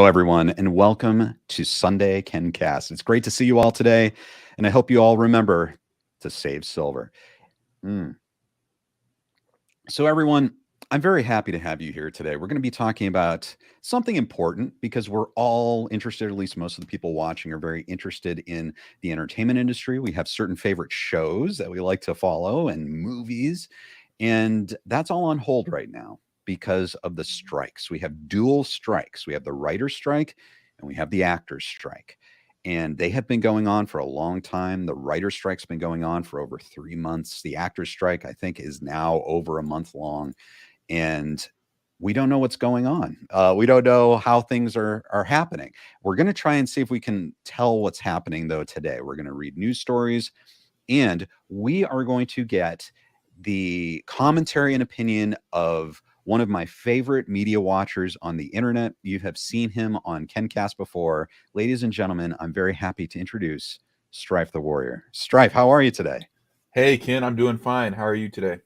everyone, and welcome to Sunday KenCast. It's great to see you all today, and I hope you all remember to save silver. Mm. So, everyone, I'm very happy to have you here today. We're going to be talking about something important because we're all interested, at least most of the people watching are very interested in the entertainment industry. We have certain favorite shows that we like to follow and movies, and that's all on hold right now because of the strikes. We have dual strikes. We have the writer's strike and we have the actor's strike. And they have been going on for a long time. The writer's strike's been going on for over 3 months. The actor's strike, I think, is now over a month long. And we don't know what's going on. We don't know how things are happening. We're going to try and see if we can tell what's happening, though, today. We're going to read news stories, and we are going to get the commentary and opinion of one of my favorite media watchers on the internet. You have seen him on KenCast before. Ladies and gentlemen, I'm very happy to introduce Stryfe the Warrior. Strife, how are you today? Hey, Ken, I'm doing fine. How are you today?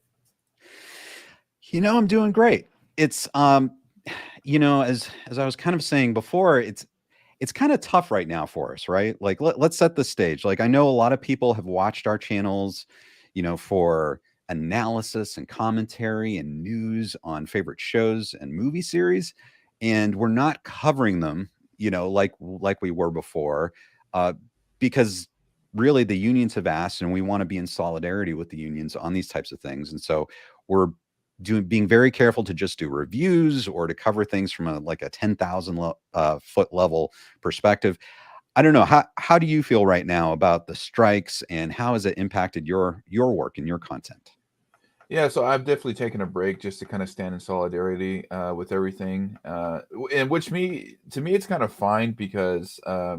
I'm doing great. It's as I was kind of saying before, it's kind of tough right now for us, right? Like let's set the stage. Like I know a lot of people have watched our channels, for analysis and commentary and news on favorite shows and movie series, and we're not covering them, like we were before, uh, because really the unions have asked, and we want to be in solidarity with the unions on these types of things, and so we're being very careful to just do reviews or to cover things from a 10,000 foot level perspective. I don't know, how do you feel right now about the strikes, and how has it impacted your work and your content? Yeah, so I've definitely taken a break just to kind of stand in solidarity with everything, and which to me it's kind of fine because I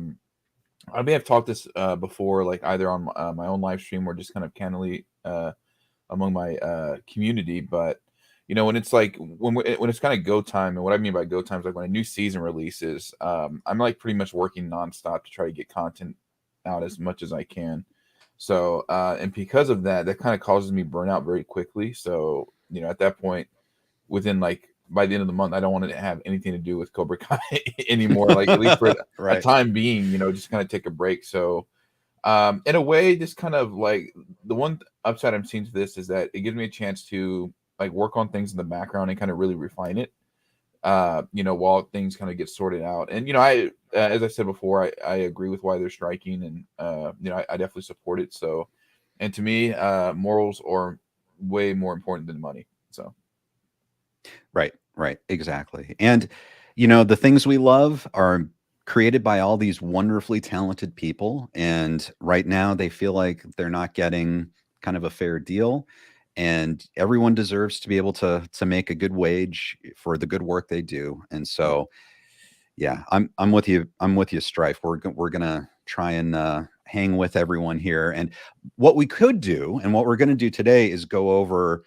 may have talked this before, like either on my own live stream or just kind of candidly among my community. But when it's like when it's kind of go time, and what I mean by go time is like when a new season releases, I'm like pretty much working nonstop to try to get content out as much as I can. So and because of that, that kind of causes me burnout very quickly. So at that point, within like by the end of the month, I don't want to have anything to do with Cobra Kai anymore. Like at least for a Right. time being, just kind of take a break. So in a way, just kind of like the one upside I'm seeing to this is that it gives me a chance to like work on things in the background and kind of really refine it. While things kind of get sorted out. And I, as I said before, I agree with why they're striking, and I definitely support it. So, and to me, morals are way more important than money. So, Right, exactly. And the things we love are created by all these wonderfully talented people, and right now they feel like they're not getting kind of a fair deal, and everyone deserves to be able to make a good wage for the good work they do. And yeah. so yeah, I'm with you. I'm with you, Strife. We're gonna try and hang with everyone here. And what we could do, and what we're gonna do today, is go over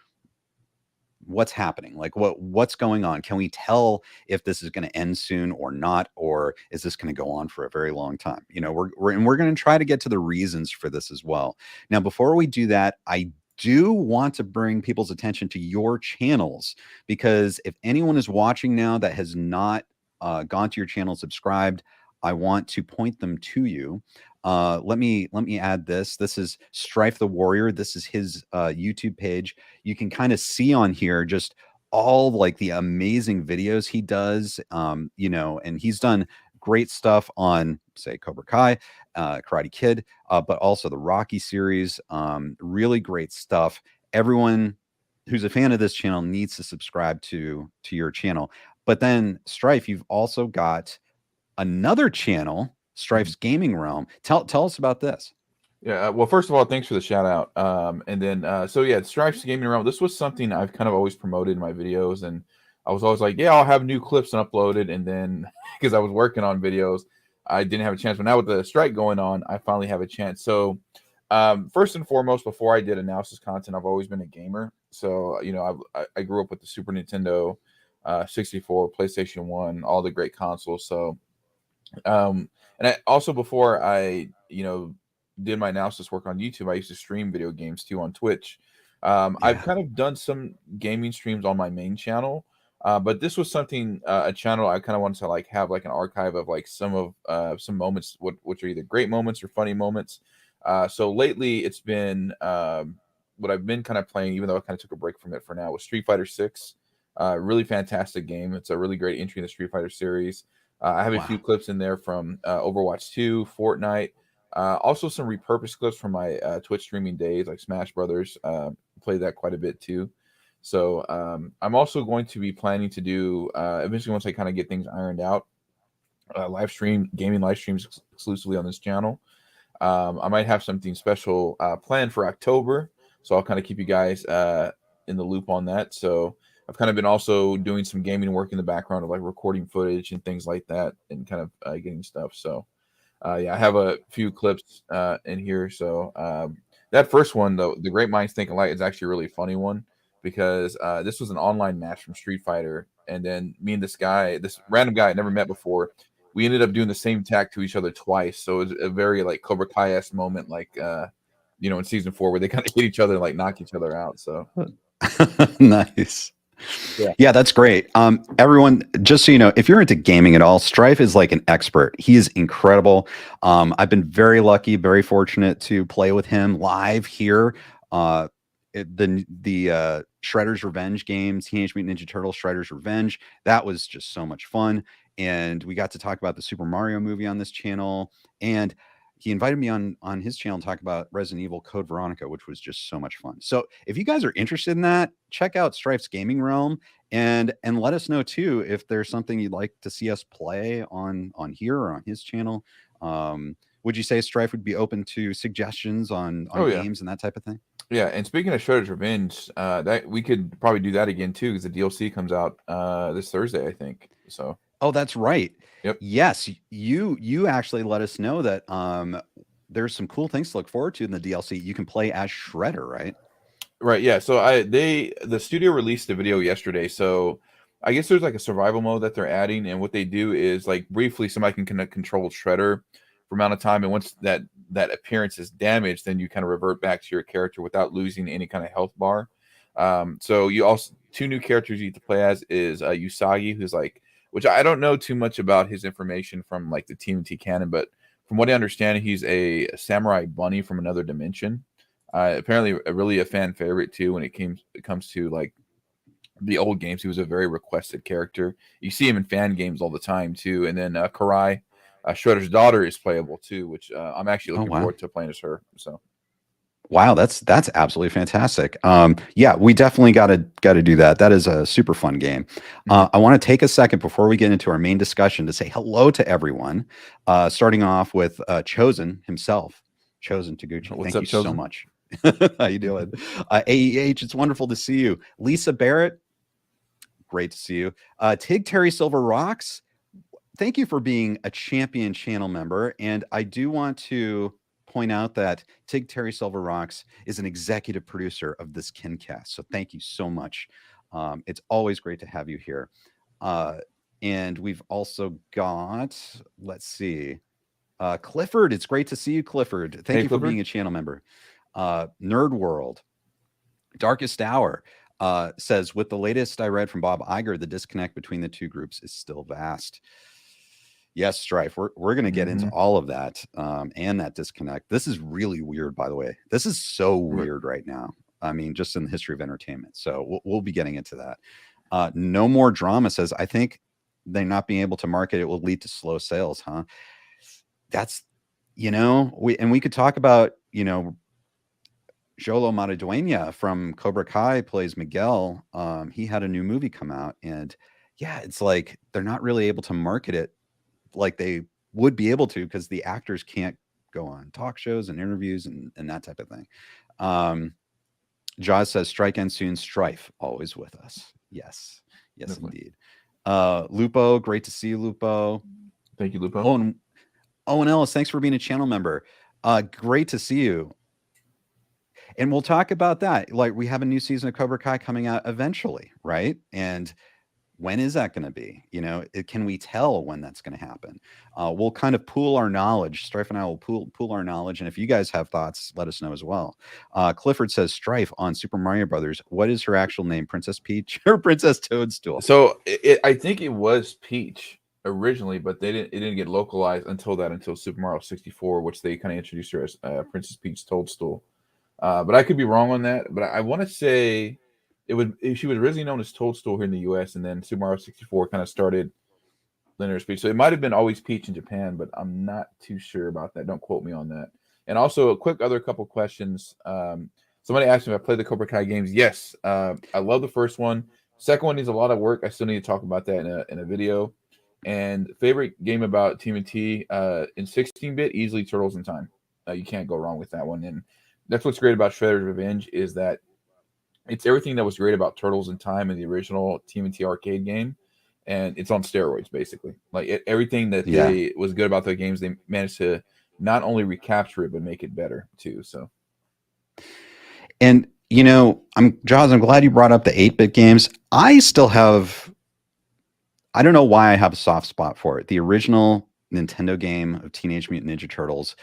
what's happening, like what's going on. Can we tell if this is going to end soon or not, or is this going to go on for a very long time? We're going to try to get to the reasons for this as well. Now, before we do that, I do want to bring people's attention to your channels, because if anyone is watching now that has not gone to your channel, subscribed, I want to point them to you. Let me add this. This is Stryfe the Warrior. This is his YouTube page. You can kind of see on here just all like the amazing videos he does. And he's done great stuff on, say, Cobra Kai, Karate Kid, but also the Rocky series. Really great stuff. Everyone who's a fan of this channel needs to subscribe to your channel. But then, Stryfe, you've also got another channel, Mhm. Strife's Gaming Realm. Tell us about this. Yeah. Well, first of all, thanks for the shout out. And then, so yeah, Stripes Gaming Realm. This was something I've kind of always promoted in my videos, and I was always like, yeah, I'll have new clips and uploaded. And then, because I was working on videos, I didn't have a chance. But now with the strike going on, I finally have a chance. So, first and foremost, before I did analysis content, I've always been a gamer. So, I grew up with the Super Nintendo, 64, PlayStation 1, all the great consoles. So, and I also before I did my analysis work on YouTube, I used to stream video games too on Twitch. I've Yeah. kind of done some gaming streams on my main channel, But this was something, a channel I kind of wanted to like have like an archive of like some moments, which are either great moments or funny moments. So lately it's been what I've been kind of playing, even though I kind of took a break from it for now, was Street Fighter 6. Really fantastic game. It's a really great entry in the Street Fighter series. I have a few Wow. clips in there from Overwatch 2, Fortnite, also some repurposed clips from my Twitch streaming days, like Smash Brothers. Played that quite a bit too. So I'm also going to be planning to do eventually, once I kind of get things ironed out, live stream gaming live streams exclusively on this channel. I might have something special planned for October, so I'll kind of keep you guys in the loop on that. So I've kind of been also doing some gaming work in the background of like recording footage and things like that, and kind of getting stuff. So yeah, I have a few clips in here. So that first one, though, the Great Minds Think Alike, is actually a really funny one because this was an online match from Street Fighter, and then me and this random guy I never met before, we ended up doing the same attack to each other twice. So it was a very like Cobra Kai-esque moment, like in season 4 where they kind of hit each other and like knock each other out. So Nice. yeah. Yeah, that's great. Everyone, just so you know, if you're into gaming at all, Strife is like an expert. He is incredible. I've been very lucky, very fortunate to play with him live here. Uh, the Shredder's Revenge games, Teenage Mutant Ninja Turtles, Shredder's Revenge. That was just so much fun, and we got to talk about the Super Mario movie on this channel, and he invited me on his channel to talk about Resident Evil Code Veronica, which was just so much fun. So if you guys are interested in that, check out Strife's Gaming Realm and let us know too if there's something you'd like to see us play on here or on his channel. Would you say Strife would be open to suggestions on Oh yeah. games and that type of thing? Yeah, and speaking of Shredder's Revenge, that we could probably do that again too, because the DLC comes out this Thursday, I think. So, Oh, that's right. yep. Yes, you actually let us know that there's some cool things to look forward to in the DLC. You can play as Shredder, right? Right, yeah. So the studio released a video yesterday. So I guess there's like a survival mode that they're adding, and what they do is like briefly somebody can kind of control Shredder for amount of time, and once that appearance is damaged, then you kind of revert back to your character without losing any kind of health bar. So you also two new characters you get to play as is Usagi, who's like, which I don't know too much about his information from like the TMT canon, but from what I understand, he's a samurai bunny from another dimension. Apparently, really a fan favorite too. When it comes to like the old games, he was a very requested character. You see him in fan games all the time too. And then Karai, Shredder's daughter, is playable too, which I'm actually Oh looking wow. forward to playing as her. So Wow, that's absolutely fantastic. Yeah, we definitely got to do that. That is a super fun game. mhm. I want to take a second before we get into our main discussion to say hello to everyone. Starting off with Chosen himself, Chosen Taguchi. What's Thank you up, so Chosen? much. How you doing? AEH, it's wonderful to see you. Lisa Barrett, great to see you. Tig Terry Silver Rocks, thank you for being a champion channel member. And I do want to point out that Tig Terry Silver Rocks is an executive producer of this KenCast. So thank you so much. It's always great to have you here. Uh, and we've also got, let's see, Clifford. It's great to see you, Clifford. Thank Hey, you for Clifford. being a channel member. Nerd World, Darkest Hour says, with the latest I read from Bob Iger, the disconnect between the two groups is still vast. Yes, Strife. We're going to get into Mm-hmm. all of that and that disconnect. This is really weird, by the way. This is so weird right now. I mean, just in the history of entertainment. So we'll be getting into that. No More Drama says, I think they not being able to market it will lead to slow sales, huh? That's, we could talk about, Jolo Mataduena from Cobra Kai plays Miguel. He had a new movie come out, and yeah, it's like they're not really able to market it like they would be able to because the actors can't go on talk shows and interviews and that type of thing. Jaws says, strike and soon, Strife, always with us. Yes. Yes, Definitely. indeed. Lupo, great to see you, Lupo. Thank you, Lupo. Owen Ellis, thanks for being a channel member. Great to see you. And we'll talk about that. Like, we have a new season of Cobra Kai coming out eventually, right? And when is that going to be? Can we tell when that's going to happen? We'll kind of pool our knowledge. Strife and I will pool our knowledge, and if you guys have thoughts, let us know as well. Clifford says, Strife on Super Mario Brothers, what is her actual name, Princess Peach or Princess Toadstool? So I think it was Peach originally, but it didn't get localized until Super Mario 64, which they kind of introduced her as Princess Peach Toadstool. But I could be wrong on that. But I want to say she was originally known as Toadstool here in the U.S., and then Super Mario 64 kind of started Linear Peach. So it might have been always Peach in Japan, but I'm not too sure about that. Don't quote me on that. And also, a quick other couple questions. Somebody asked me if I played the Cobra Kai games. Yes, I love the first one. Second one needs a lot of work. I still need to talk about that in a video. And favorite game about TMNT in 16-bit, easily Turtles in Time. You can't go wrong with that one. And that's what's great about Shredder's Revenge is that it's everything that was great about Turtles in Time in the original TMNT arcade game, and it's on steroids basically. Like everything that they was good about the games, they managed to not only recapture it but make it better too. So, and Jaws, I'm glad you brought up the 8-bit games. I don't know why I have a soft spot for it. The original Nintendo game of Teenage Mutant Ninja Turtles.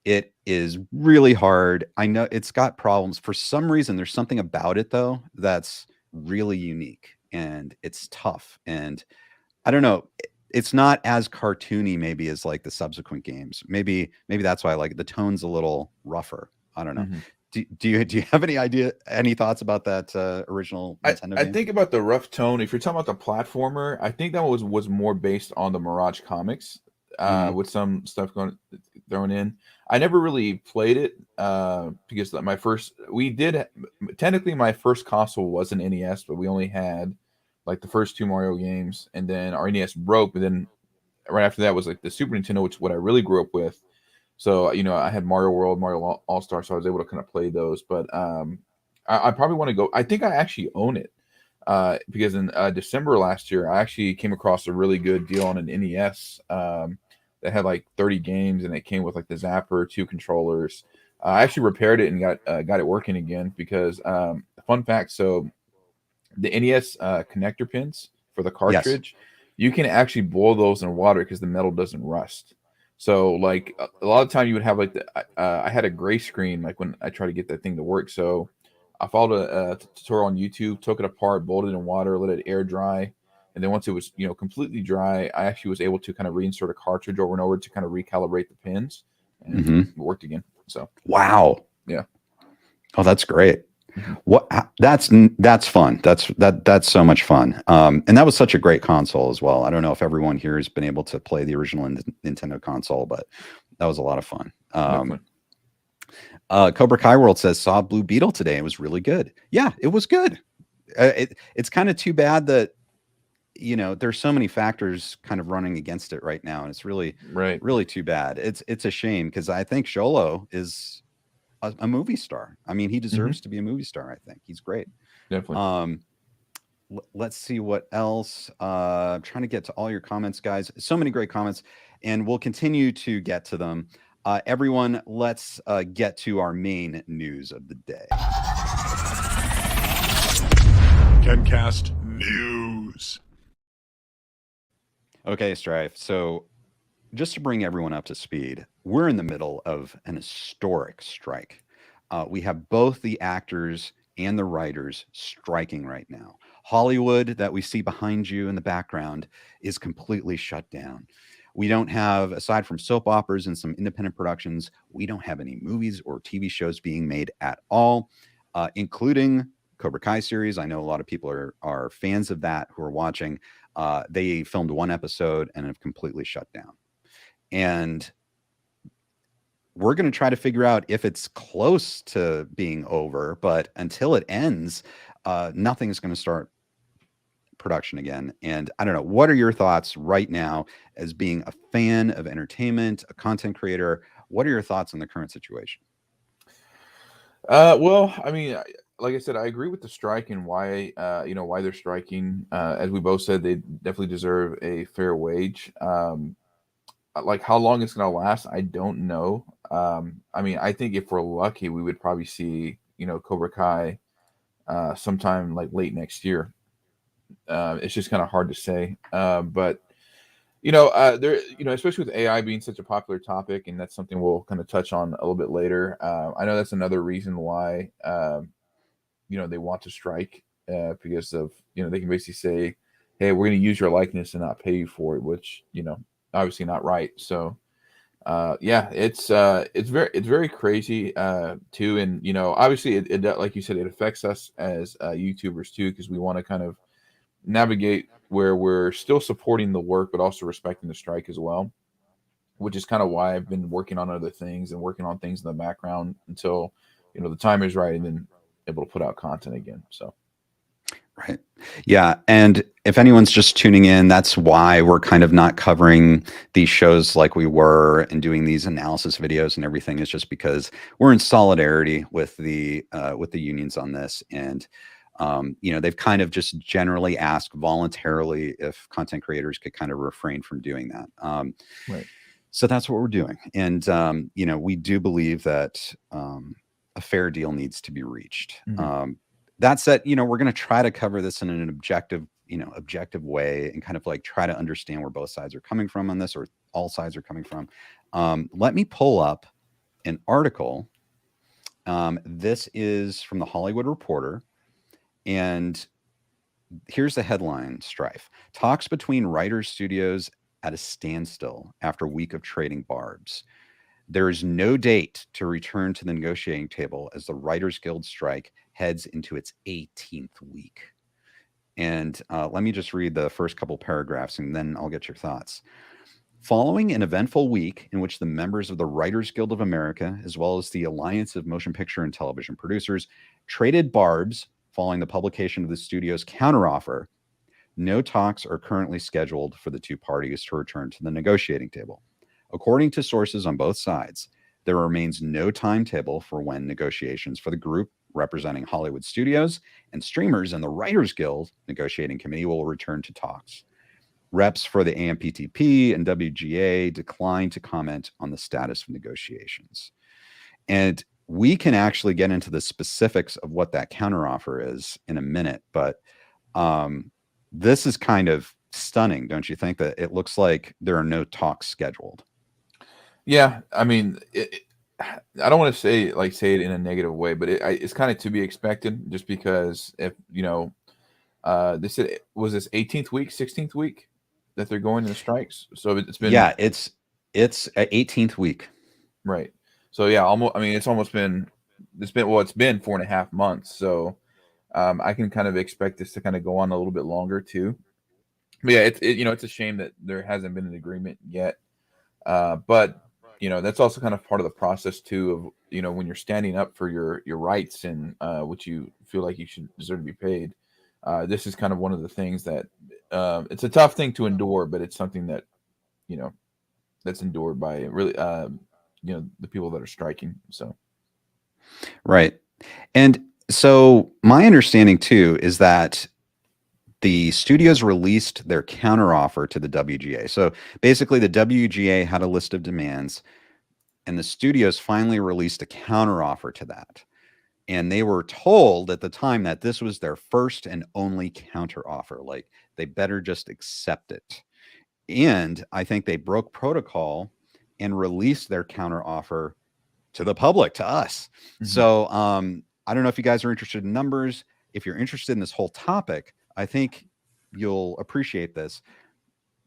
It is really hard. I know it's got problems. For some reason, there's something about it, though, that's really unique, and it's tough. And I don't know. It's not as cartoony, maybe, as like the subsequent games. Maybe that's why I like it. The tone's a little rougher. I don't know. Do you have any thoughts about that original Nintendo I game? think about the rough tone. If you're talking about the platformer, I think that was more based on the Mirage comics, with some stuff thrown in. I never really played it because my first console was an NES, but we only had like the first two Mario games, and then our NES broke. But then right after that was like the Super Nintendo, which is what I really grew up with. So I had Mario World, Mario All Star, so I was able to kind of play those. But I probably want to go. I think I actually own it because in December last year, I actually came across a really good deal on an NES that had like 30 games, and it came with like the Zapper, 2 controllers. I actually repaired it and got it working again because fun fact. So the NES connector pins for the cartridge, you can actually boil those in water because the metal doesn't rust. So like a lot of time you would have like I had a gray screen like when I tried to get that thing to work. So I followed a tutorial on YouTube, took it apart, boiled it in water, let it air dry, and then once it was completely dry, I actually was able to kind of reinsert a cartridge over and over to kind of recalibrate the pins, and it worked again. So wow, yeah, oh, that's great. What that's fun. That's so much fun. And that was such a great console as well. I don't know if everyone here has been able to play the original Nintendo console, but that was a lot of fun. Cobra Kai World says saw Blue Beetle today. It was really good. Yeah, it was good. It's kind of too bad that there's so many factors kind of running against it right now, and it's really too bad. It's a shame because I think Sholo is a movie star. I mean, he deserves to be a movie star. I think he's great. Definitely. Let's see what else. I'm trying to get to all your comments, guys. So many great comments, and we'll continue to get to them. Everyone, let's get to our main news of the day. KenCast news. Okay, Strife. So just to bring everyone up to speed, we're in the middle of an historic strike. We have both the actors and the writers striking right now. Hollywood, that we see behind you in the background, is completely shut down. We don't have, aside from soap operas and some independent productions, we don't have any movies or TV shows being made at all, including Cobra Kai series. I know a lot of people are fans of that who are watching. They filmed 1 episode and have completely shut down. And we're going to try to figure out if it's close to being over, but until it ends, nothing is going to start production again. And I don't know, what are your thoughts right now as being a fan of entertainment, a content creator? What are your thoughts on the current situation? Well, I mean, like I said, I agree with the strike and why why they're striking. As we both said, they definitely deserve a fair wage. Like how long it's going to last, I don't know. I mean, I think if we're lucky, we would probably see, Cobra Kai sometime like late next year. It's just kind of hard to say. But there, especially with AI being such a popular topic, and that's something we'll kind of touch on a little bit later. I know that's another reason why, they want to strike, because of, they can basically say, hey, we're going to use your likeness and not pay you for it, which, obviously not right. So, yeah, it's very crazy, too. And, obviously it, like you said, it affects us as YouTubers too, because we want to kind of navigate where we're still supporting the work, but also respecting the strike as well, which is kind of why I've been working on other things and working on things in the background until, the time is right, and then able to put out content again. So. Right. Yeah. And if anyone's just tuning in, that's why we're kind of not covering these shows like we were and doing these analysis videos and everything, is just because we're in solidarity with the unions on this. And, they've kind of just generally asked voluntarily if content creators could kind of refrain from doing that. Right. So that's what we're doing. And, we do believe that a fair deal needs to be reached. Mhm. That said, we're going to try to cover this in an objective way, and kind of like try to understand where both sides are coming from on this, or all sides are coming from. Let me pull up an article. This is from the Hollywood Reporter, and here's the headline: Strife. Talks between writers' studios at a standstill after week of trading barbs. There is no date to return to the negotiating table as the Writers Guild strike heads into its 18th week. And let me just read the first couple paragraphs, and then I'll get your thoughts. Following an eventful week in which the members of the Writers Guild of America, as well as the Alliance of Motion Picture and Television Producers, traded barbs following the publication of the studio's counteroffer, no talks are currently scheduled for the two parties to return to the negotiating table. According to sources on both sides, there remains no timetable for when negotiations for the group representing Hollywood studios and streamers and the Writers Guild negotiating committee will return to talks. Reps for the AMPTP and WGA declined to comment on the status of negotiations. And we can actually get into the specifics of what that counteroffer is in a minute, but this is kind of stunning, don't you think? That it looks like there are no talks scheduled. Yeah, I mean, I don't want to say it in a negative way, but it's kind of to be expected, just because if they said, was this 18th week, 16th week that they're going into strikes? So it's been, yeah, it's an 18th week, right? So yeah, almost. I mean, it's been 4.5 months. So I can kind of expect this to kind of go on a little bit longer too. But yeah, it's a shame that there hasn't been an agreement yet. But that's also kind of part of the process too, of when you're standing up for your rights and what you feel like you should deserve to be paid. This is kind of one of the things that it's a tough thing to endure, but it's something that that's endured by really the people that are striking. So right. And so my understanding too is that the studios released their counteroffer to the WGA. So basically, the WGA had a list of demands, and the studios finally released a counteroffer to that. And they were told at the time that this was their first and only counteroffer. Like, they better just accept it. And I think they broke protocol and released their counteroffer to the public, to us. Mm-hmm. So I don't know if you guys are interested in numbers. If you're interested in this whole topic, I think you'll appreciate this.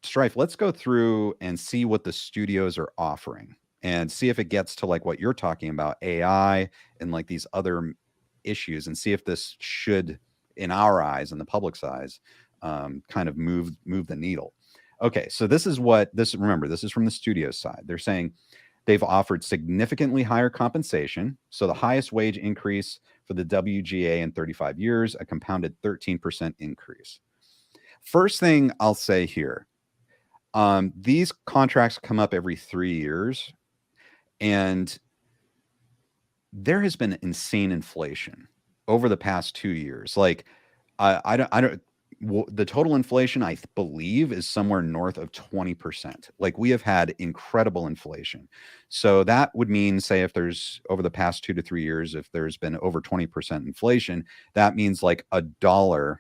Strife, let's go through and see what the studios are offering and see if it gets to like what you're talking about, AI and like these other issues, and see if this should, in our eyes and the public's eyes, kind of move the needle. Okay, so remember, this is from the studio side. They're saying they've offered significantly higher compensation. So the highest wage increase for the WGA in 35 years, a compounded 13% increase. First thing I'll say here, these contracts come up every 3 years, and there has been insane inflation over the past 2 years. Like, the total inflation, I believe, is somewhere north of 20%. Like, we have had incredible inflation. So that would mean, say, if there's over the past 2 to 3 years, if there's been over 20% inflation, that means like $1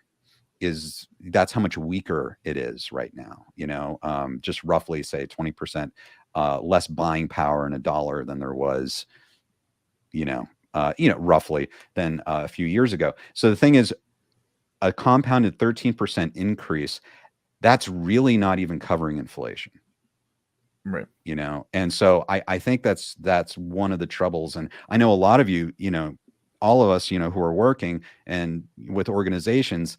that's how much weaker it is right now. Just roughly say 20% less buying power in a dollar than there was, roughly than a few years ago. So the thing is, a compounded 13% increase, that's really not even covering inflation. Right. And so I think that's one of the troubles. And I know a lot of you, all of us, who are working and with organizations,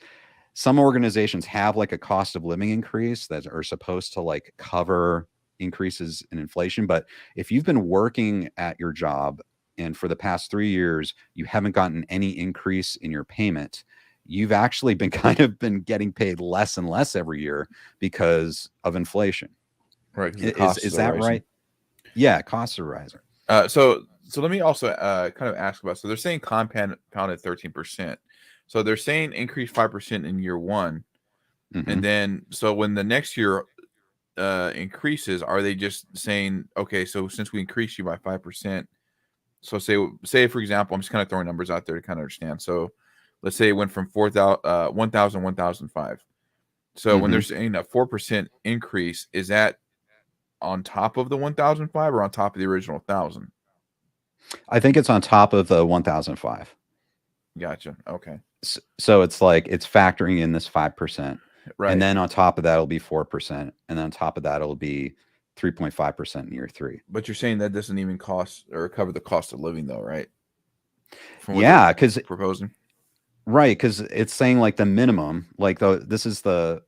some organizations have like a cost of living increase that are supposed to like cover increases in inflation. But if you've been working at your job and for the past 3 years, you haven't gotten any increase in your payment, you've actually been getting paid less and less every year because of inflation. Right. Is that right? Yeah, costs are rising. So let me also kind of ask about. So they're saying compounded 13%. So they're saying increase 5% in year one, and then so when the next year increases, are they just saying, okay, so since we increased you by 5%, so say for example, I'm just kind of throwing numbers out there to kind of understand. So let's say it went from 1,000 1,005. So when they're saying a 4% increase, is that on top of the 1,005 or on top of the original 1,000? I think it's on top of the 1,005. Gotcha. Okay. So it's like it's factoring in this 5%, right? And then on top of that, it'll be 4%, and then on top of that, it'll be 3.5% in year 3. But you're saying that doesn't even cost or cover the cost of living, though, right? Yeah, because proposing, right? Because it's saying like the minimum, like this is the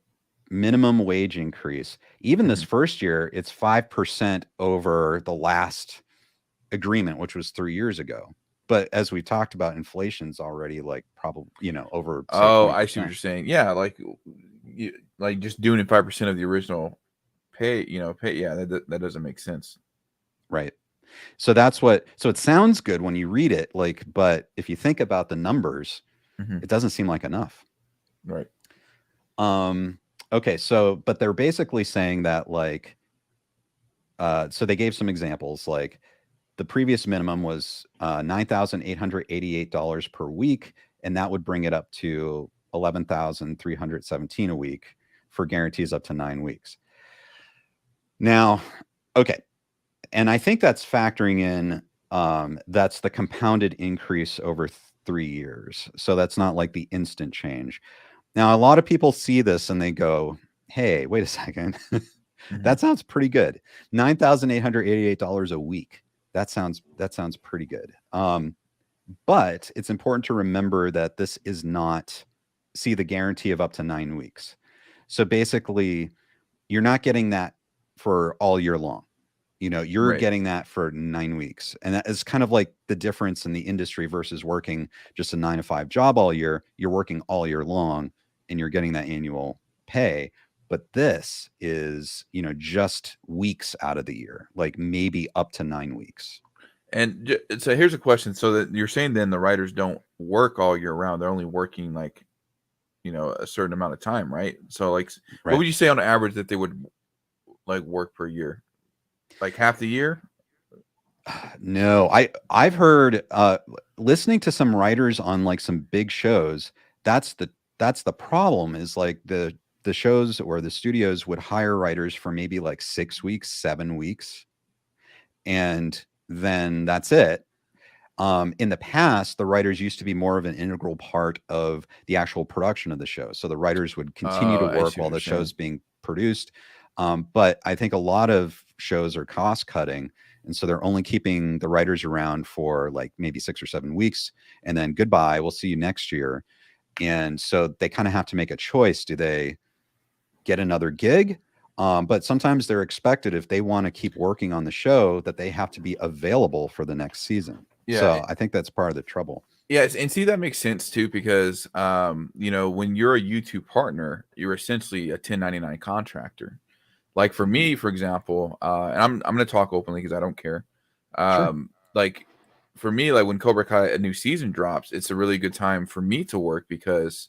minimum wage increase. Even this first year, it's 5% over the last agreement, which was 3 years ago. But as we talked about, inflation's already like probably, over. Say, oh, 20%. I see what you're saying. Yeah, like just doing 5% of the original pay, pay. Yeah, that doesn't make sense. Right. So so it sounds good when you read it, like, but if you think about the numbers, it doesn't seem like enough. Right. Okay. So, but they're basically saying that like, so they gave some examples, like the previous minimum was $9,888 per week, and that would bring it up to $11,317 a week for guarantees up to 9 weeks. Now, okay. And I think that's factoring in, that's the compounded increase over 3 years. So that's not like the instant change. Now, a lot of people see this and they go, hey, wait a second. That sounds pretty good. $9,888 a week. That sounds pretty good. But it's important to remember that this is not the guarantee of up to 9 weeks. So basically, you're not getting that for all year long. You're getting that for 9 weeks. And that is kind of like the difference in the industry versus working just a 9-to-5 job all year. You're working all year long and you're getting that annual pay. But this is, just weeks out of the year, like maybe up to 9 weeks. And so here's a question. So that you're saying then the writers don't work all year round. They're only working like, a certain amount of time, right? So like, what would you say on average that they would like work per year? Like half the year? No, I've heard listening to some writers on like some big shows. That's the problem, is like the shows or the studios would hire writers for maybe like 6 weeks, 7 weeks, and then that's it. In the past, the writers used to be more of an integral part of the actual production of the show. So the writers would continue to work while the show's being produced. But I think a lot of shows are cost cutting. And so they're only keeping the writers around for like maybe 6 or 7 weeks. And then goodbye, we'll see you next year. And so they kind of have to make a choice. Do they get another gig? But sometimes they're expected, if they want to keep working on the show, that they have to be available for the next season. Yeah. So I think that's part of the trouble. Yes, and see, that makes sense too, because when you're a YouTube partner, you're essentially a 1099 contractor. Like for me, for example, and I'm going to talk openly because I don't care. Sure. Like for me, like when Cobra Kai a new season drops, it's a really good time for me to work because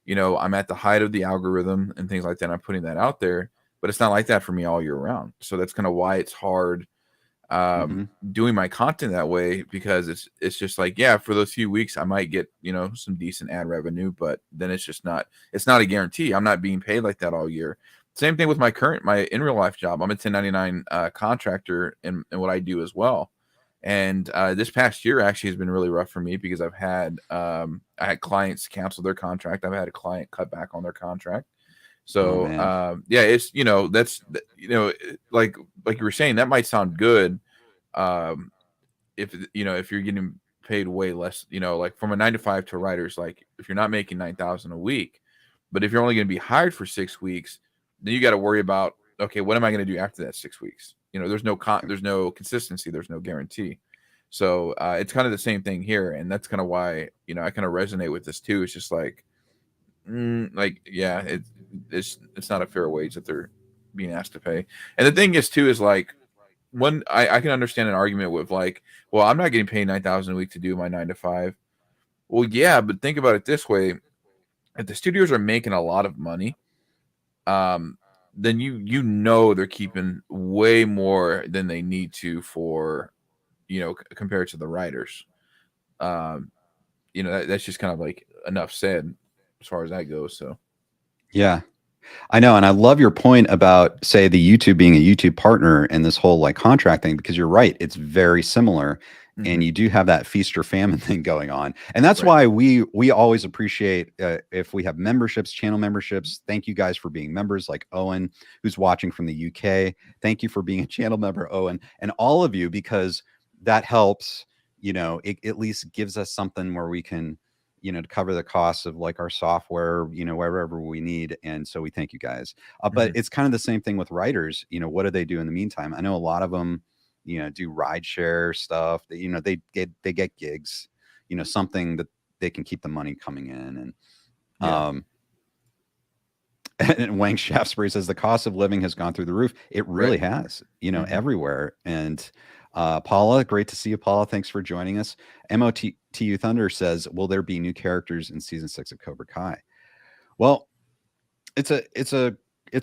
I'm at the height of the algorithm and things like that. I'm putting that out there, but it's not like that for me all year round. So that's kind of why it's hard doing my content that way, because it's just like, yeah, for those few weeks I might get, some decent ad revenue, but then it's not a guarantee. I'm not being paid like that all year. Same thing with my in real life job. I'm a 1099 contractor in what I do as well. And this past year actually has been really rough for me, because I had clients cancel their contract. I've had a client cut back on their contract. So yeah, it's like you were saying, that might sound good, if you're getting paid way less, like from a 9 to 5 to writers, like if you're not making 9,000 a week, but if you're only going to be hired for 6 weeks, then you got to worry about, okay, what am I going to do after that 6 weeks? There's no consistency, there's no guarantee. So it's kind of the same thing here, and that's kind of why I kind of resonate with this too. It's just like, yeah, it's not a fair wage that they're being asked to pay. And the thing is too, is like, when I can understand an argument with like, well, I'm not getting paid 9,000 a week to do my 9 to 5. Well, yeah, but think about it this way: if the studios are making a lot of money, then they're keeping way more than they need to for, compared to the writers. That's just kind of like enough said as far as that goes. So yeah, I know. And I love your point about, say, the YouTube being a YouTube partner and this whole like contract thing, because you're right. It's very similar. And you do have that feast or famine thing going on. And that's why we always appreciate if we have memberships, channel memberships. Thank you guys for being members, like Owen, who's watching from the UK. Thank you for being a channel member, Owen, and all of you, because that helps, it at least gives us something where we can, to cover the costs of like our software, wherever we need. And so we thank you guys. But it's kind of the same thing with writers. What do they do in the meantime? I know a lot of them, do ride share stuff. They get gigs, something that they can keep the money coming in. And and Wang Shaftesbury says the cost of living has gone through the roof. It really has, everywhere. And Paula, great to see you, Paula. Thanks for joining us. MOTU Thunder says, will there be new characters in season 6 of Cobra Kai? Well, it's a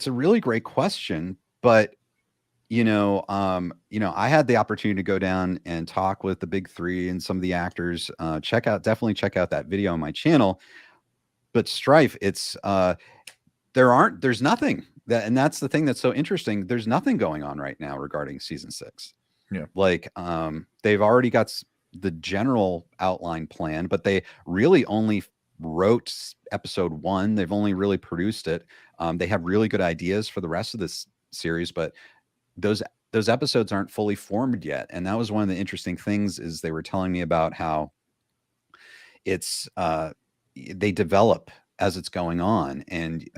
really great question, but I had the opportunity to go down and talk with the big three and some of the actors. Definitely check out that video on my channel. But Strife, there's nothing and that's the thing that's so interesting. There's nothing going on right now regarding season 6. Yeah. Like, they've already got the general outline plan, but they really only wrote episode 1. They've only really produced it. They have really good ideas for the rest of this series, but those episodes aren't fully formed yet. And that was one of the interesting things, is they were telling me about how it's they develop as it's going on, and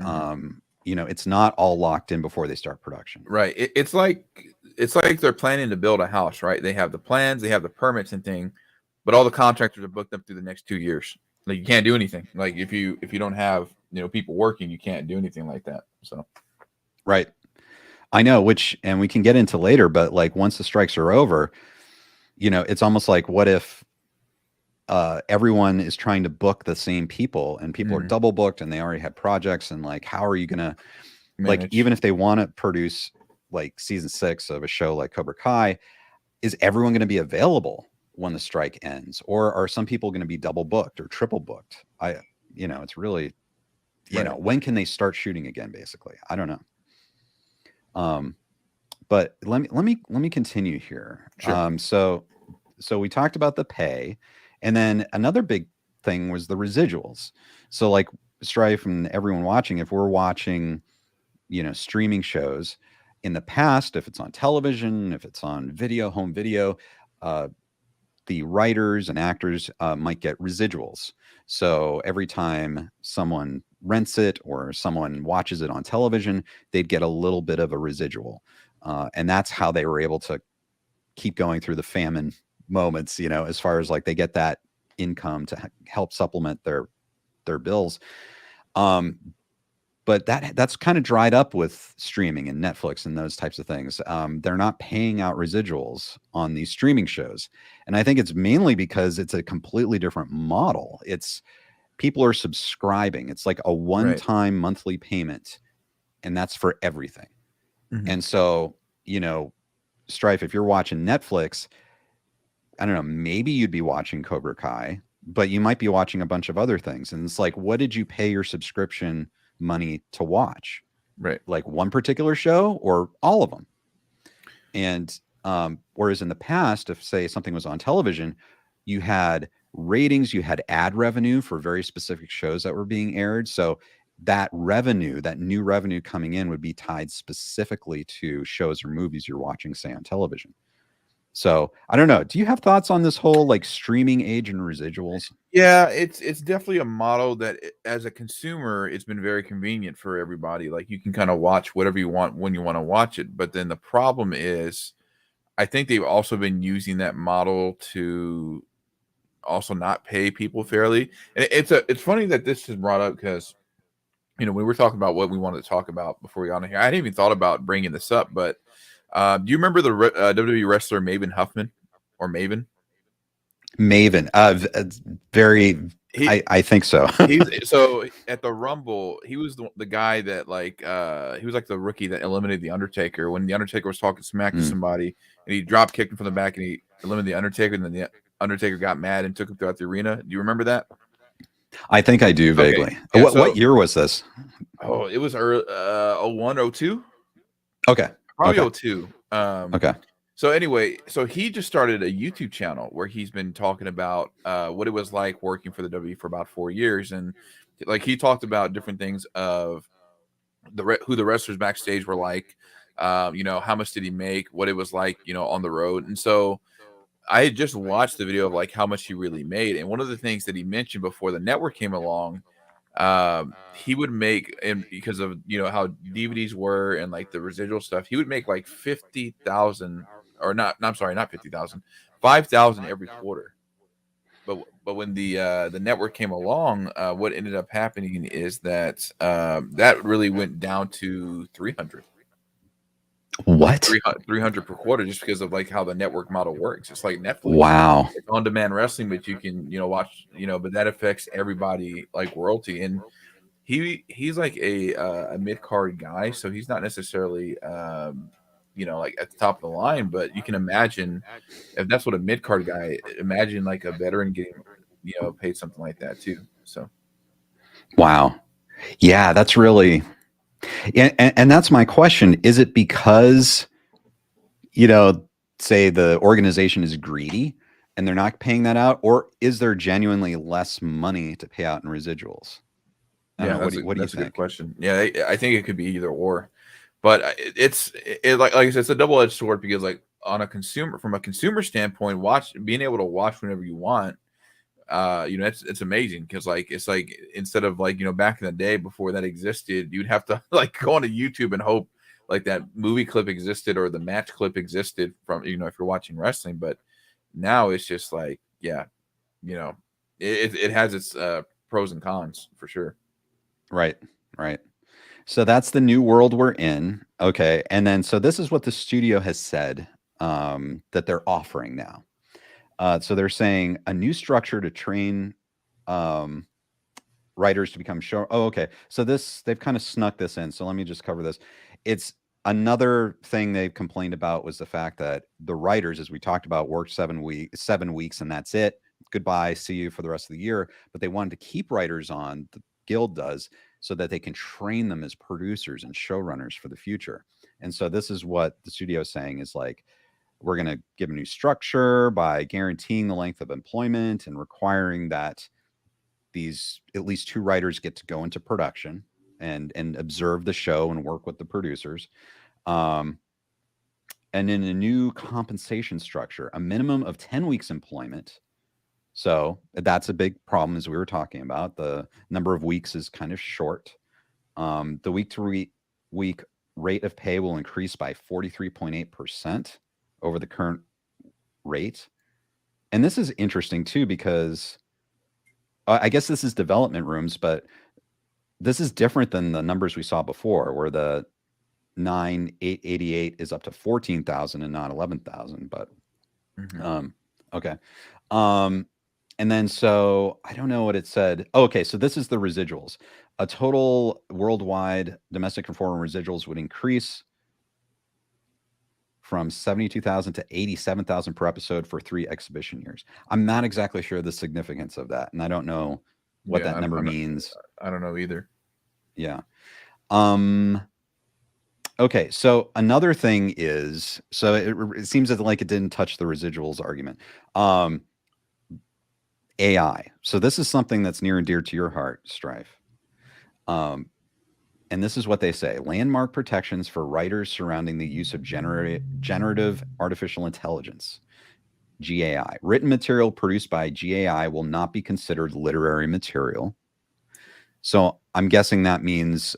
it's not all locked in before they start production. Right. It's like they're planning to build a house, right? They have the plans, they have the permits and thing, but all the contractors are booked up through the next 2 years. Like, you can't do anything. Like, if you don't have people working, you can't do anything like that. So right. I know, and we can get into later, but like, once the strikes are over, it's almost like, what if everyone is trying to book the same people, and people are double booked, and they already had projects, and like, how are you gonna manage? Like, even if they want to produce like season 6 of a show like Cobra Kai, is everyone going to be available when the strike ends, or are some people going to be double booked or triple booked? It's really, when can they start shooting again? Basically, I don't know. But let me continue here. Sure. So we talked about the pay, and then another big thing was the residuals. So like, Strife and everyone watching, if we're watching, streaming shows in the past, if it's on television, if it's on video, home video, the writers and actors might get residuals. So every time someone rents it or someone watches it on television, they'd get a little bit of a residual. And that's how they were able to keep going through the famine moments, as far as like, they get that income to help supplement their bills. But that's kind of dried up with streaming and Netflix and those types of things. They're not paying out residuals on these streaming shows. And I think it's mainly because it's a completely different model. It's people are subscribing. It's like a one-time monthly payment, and that's for everything. And so, Strife, if you're watching Netflix, I don't know, maybe you'd be watching Cobra Kai, but you might be watching a bunch of other things. And it's like, what did you pay your subscription money to watch? Right. Like one particular show or all of them? And whereas in the past, if say something was on television, you had ratings, you had ad revenue for very specific shows that were being aired. So that revenue, that new revenue coming in would be tied specifically to shows or movies you're watching, say on television. So I don't know. Do you have thoughts on this whole like streaming age and residuals? Yeah, it's definitely a model that as a consumer, it's been very convenient for everybody. Like you can kind of watch whatever you want when you want to watch it. But then the problem is, I think they've also been using that model to also not pay people fairly. And it's funny that this is brought up because we were talking about what we wanted to talk about before we got on here. I hadn't even thought about bringing this up, but do you remember the WWE wrestler Maven Huffman or Maven? Maven, very. I think so. So at the Rumble, he was the guy that he was like the rookie that eliminated the Undertaker when the Undertaker was talking smack to somebody, and he drop kicked him from the back and he eliminated the Undertaker, and then the Undertaker got mad and took him throughout the arena. Do you remember that? I think I do vaguely. Okay. Yeah, what year was this? Oh, it was 01, 02? Okay. Probably okay. 02. Okay. So anyway, so he just started a YouTube channel where he's been talking about what it was like working for the W for about 4 years, and like he talked about different things of who the wrestlers backstage were like, how much did he make, what it was like, on the road. And so I had just watched the video of like how much he really made, and one of the things that he mentioned before the network came along, he would make, and because of how DVDs were and like the residual stuff, he would make like 50,000 or not. I'm sorry, not 50,000, 5,000 every quarter. But when the network came along, what ended up happening is that that really went down to 300. What? 300 per quarter, just because of like how the network model works. It's like Netflix. Wow. It's on-demand wrestling, but you can watch, but that affects everybody like royalty. And he's like a mid-card guy, so he's not necessarily like at the top of the line, but you can imagine if that's what a mid-card guy, imagine like a veteran getting paid something like that too. So wow. Yeah, that's really, and that's my question. Is it because say the organization is greedy and they're not paying that out, or is there genuinely less money to pay out in residuals? I don't know. What do you think? A good question. Yeah, I think it could be either or, but it's like I said, it's a double-edged sword, because like from a consumer standpoint, being able to watch whenever you want, it's amazing, because like it's like instead of like back in the day before that existed, you'd have to like go onto YouTube and hope like that movie clip existed or the match clip existed from if you're watching wrestling. But now it's just like it has its pros and cons for sure. Right. So that's the new world we're in. Okay. And then so this is what the studio has said that they're offering now. So they're saying a new structure to train writers to become show. Oh, okay. So they've kind of snuck this in. So let me just cover this. It's another thing they've complained about was the fact that the writers, as we talked about, worked 7 weeks and that's it. Goodbye. See you for the rest of the year. But they wanted to keep writers on, the guild does, so that they can train them as producers and showrunners for the future. And so this is what the studio is saying is like, we're going to give a new structure by guaranteeing the length of employment and requiring that these at least 2 writers get to go into production and observe the show and work with the producers. And in a new compensation structure, a minimum of 10 weeks employment. So that's a big problem, as we were talking about. The number of weeks is kind of short. The week rate of pay will increase by 43.8% over the current rate. And this is interesting too, because I guess this is development rooms, but this is different than the numbers we saw before, where the 9,888 is up to 14,000 and not 11,000. But okay. And then so I don't know what it said. Oh, okay, so this is the residuals. A total worldwide domestic and foreign residuals would increase from 72,000 to 87,000 per episode for 3 exhibition years. I'm not exactly sure the significance of that, and I don't know what that number means. I don't know either. Yeah. Okay, so another thing is, so it seems that like it didn't touch the residuals argument. AI. So this is something that's near and dear to your heart, Strife. And this is what they say: landmark protections for writers surrounding the use of generative artificial intelligence, GAI. Written material produced by GAI will not be considered literary material. So I'm guessing that means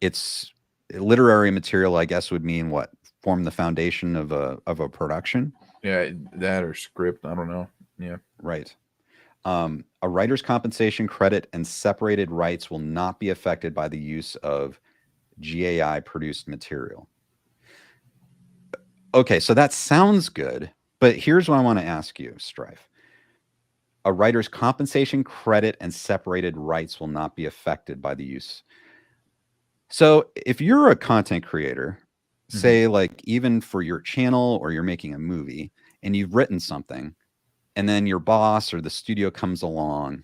it's literary material, I guess, would mean what? Form the foundation of a production? Yeah, that or script. I don't know. Yeah. Right. A writer's compensation credit and separated rights will not be affected by the use of GAI produced material. Okay, so that sounds good, but here's what I want to ask you, Strife. A writer's compensation credit and separated rights will not be affected by the use. So if you're a content creator, say like even for your channel or you're making a movie and you've written something, and then your boss or the studio comes along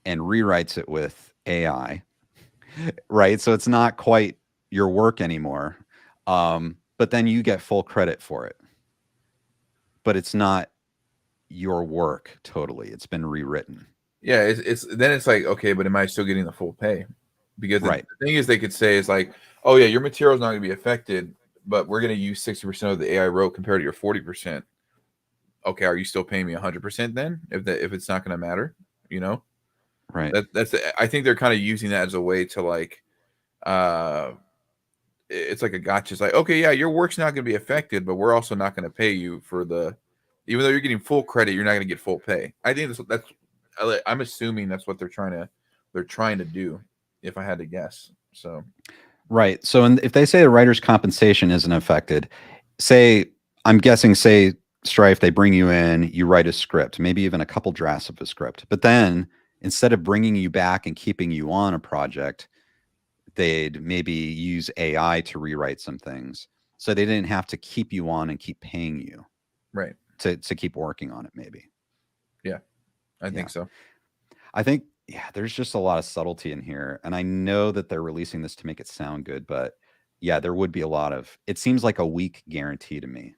and rewrites it with AI, right? So it's not quite your work anymore. But then you get full credit for it. But it's not your work totally. It's been rewritten. Yeah, it's like, okay, but am I still getting the full pay? Because the thing is, they could say is like, oh yeah, your material is not going to be affected, but we're going to use 60% of the AI wrote compared to your 40%. Okay, are you still paying me 100% then? If it's not going to matter, you know? Right. I think they're kind of using that as a way to like, it's like a gotcha. It's like, okay, yeah, your work's not going to be affected, but we're also not going to pay you for even though you're getting full credit, you're not going to get full pay. I think I'm assuming that's what they're trying to do, if I had to guess. So, right. So, if they say the writer's compensation isn't affected, I'm guessing, Strife, they bring you in, you write a script, maybe even a couple drafts of a script, but then instead of bringing you back and keeping you on a project, they'd maybe use AI to rewrite some things, so they didn't have to keep you on and keep paying you, right, to keep working on it. Maybe. Yeah, I think so. I think, yeah, there's just a lot of subtlety in here, and I know that they're releasing this to make it sound good, but yeah, there would be a lot of. It seems like a weak guarantee to me,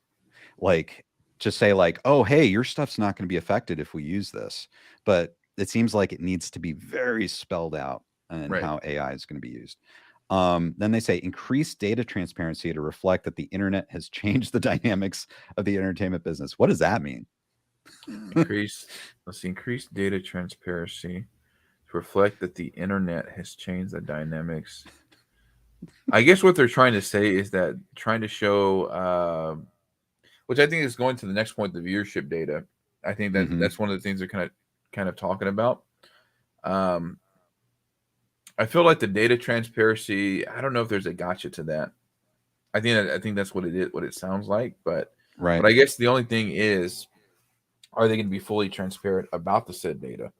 like to say like, oh, hey, your stuff's not going to be affected if we use this, but it seems like it needs to be very spelled out and how AI is going to be used. Then they say increased data transparency to reflect that the internet has changed the dynamics of the entertainment business. What does that mean? Increased data transparency to reflect that the internet has changed the dynamics. I guess what they're trying to say is that trying to show, which I think is going to the next point, the viewership data. I think that's one of the things they're kind of talking about. I feel like the data transparency, I don't know if there's a gotcha to that. I think that's what it sounds like, but right. But I guess the only thing is, are they going to be fully transparent about the said data?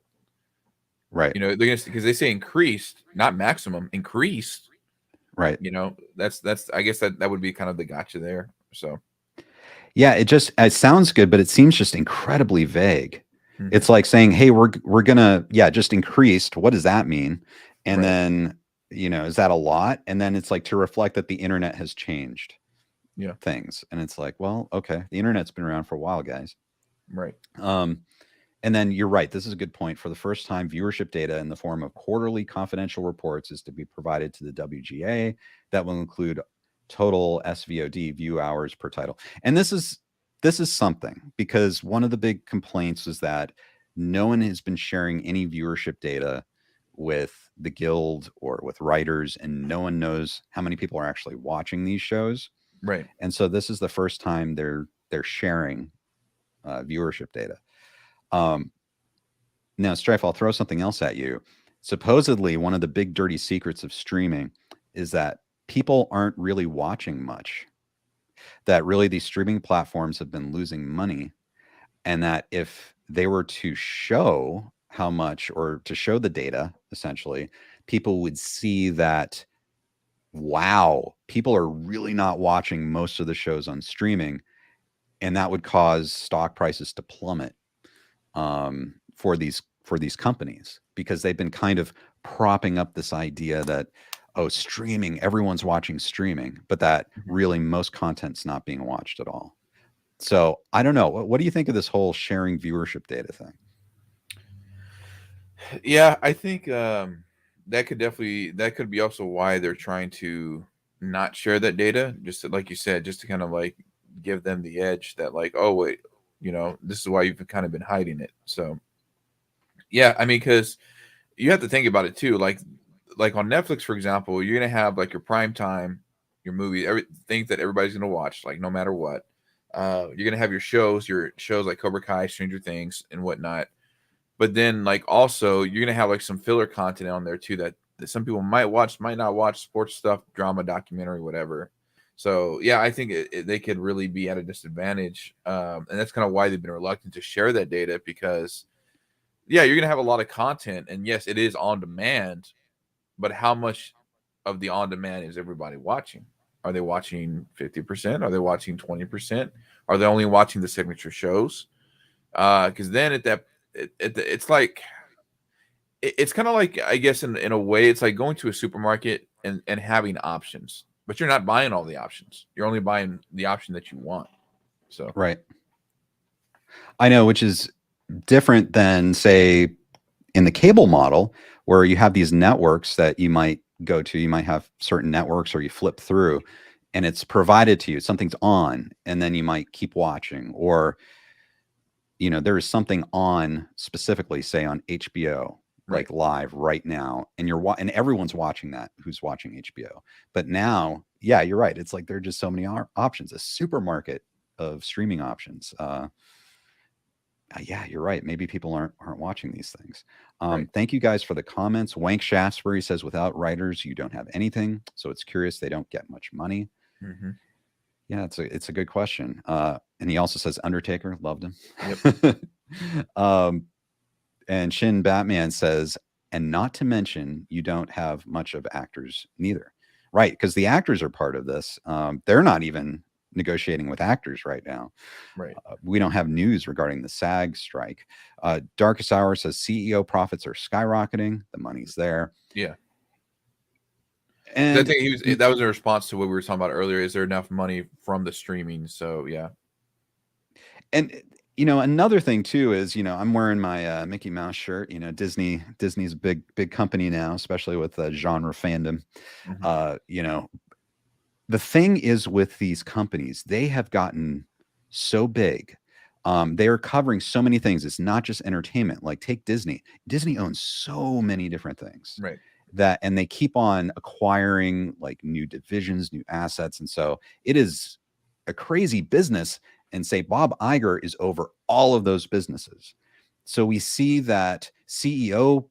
Right. You know, they're going to, because they say increased, not maximum, increased. Right. You know, that's I guess that would be kind of the gotcha there. So yeah, it sounds good, but it seems just incredibly vague. It's like saying, hey, we're gonna just increased. What does that mean? And then, is that a lot? And then it's like to reflect that the internet has changed things. And it's like, well, okay, the internet's been around for a while, guys. Right. And then you're right. This is a good point. For the first time, viewership data in the form of quarterly confidential reports is to be provided to the WGA. That will include total SVOD view hours per title. And this is something, because one of the big complaints is that no one has been sharing any viewership data with the guild or with writers, and no one knows how many people are actually watching these shows. Right. And so this is the first time they're sharing viewership data. Now, Strife, I'll throw something else at you. Supposedly, one of the big dirty secrets of streaming is that people aren't really watching much, that really these streaming platforms have been losing money, and that if they were to show how much, or to show the data, essentially, people would see that, wow, people are really not watching most of the shows on streaming, and that would cause stock prices to plummet for these companies, because they've been kind of propping up this idea that, oh, streaming, everyone's watching streaming, but that really most content's not being watched at all. So I don't know. What do you think of this whole sharing viewership data thing? Yeah, I think that could be also why they're trying to not share that data, just to, like you said, just to kind of like give them the edge that like, oh wait, this is why you've kind of been hiding it. So yeah, I mean, because you have to think about it too. Like on Netflix, for example, you're gonna have like your prime time, your movie, everything that everybody's gonna watch, like no matter what. You're gonna have your shows like Cobra Kai, Stranger Things, and whatnot. But then, like, also, you're gonna have like some filler content on there too that some people might watch, might not watch, sports stuff, drama, documentary, whatever. So yeah, I think they could really be at a disadvantage, and that's kind of why they've been reluctant to share that data, because yeah, you're gonna have a lot of content, and yes, it is on demand, but how much of the on demand is everybody watching? Are they watching 50%? Are they watching 20%? Are they only watching the signature shows? Because then it's like it's kind of like, I guess in a way, it's like going to a supermarket and having options, but you're not buying all the options. You're only buying the option that you want. So Right. I know, which is different than, say, in the cable model, where you have these networks that you might go to. You might have certain networks, or you flip through and it's provided to you. Something's on, and then you might keep watching, or there is something on specifically, say on HBO, like live right now, and and everyone's watching that who's watching HBO. But now, yeah, you're right. It's like there are just so many options, a supermarket of streaming options. Yeah, you're right. Maybe people aren't watching these things. Thank you guys for the comments. Wank Shaftesbury says, without writers, you don't have anything. So it's curious they don't get much money. Yeah, it's a good question. And he also says Undertaker, loved him. Yep. And Shin Batman says, and not to mention, you don't have much of actors neither. Right, because the actors are part of this. They're not even negotiating with actors right now. Right. We don't have news regarding the SAG strike. Darkest Hour says CEO profits are skyrocketing. The money's there. Yeah. And I think that was a response to what we were talking about earlier. Is there enough money from the streaming? So yeah. And another thing too is, I'm wearing my Mickey Mouse shirt. Disney's a big company now, especially with genre fandom. The thing is, with these companies, they have gotten so big. They are covering so many things. It's not just entertainment. Like, take Disney. Disney owns so many different things. Right. And they keep on acquiring like new divisions, new assets. And so it is a crazy business. And say Bob Iger is over all of those businesses. So we see that CEO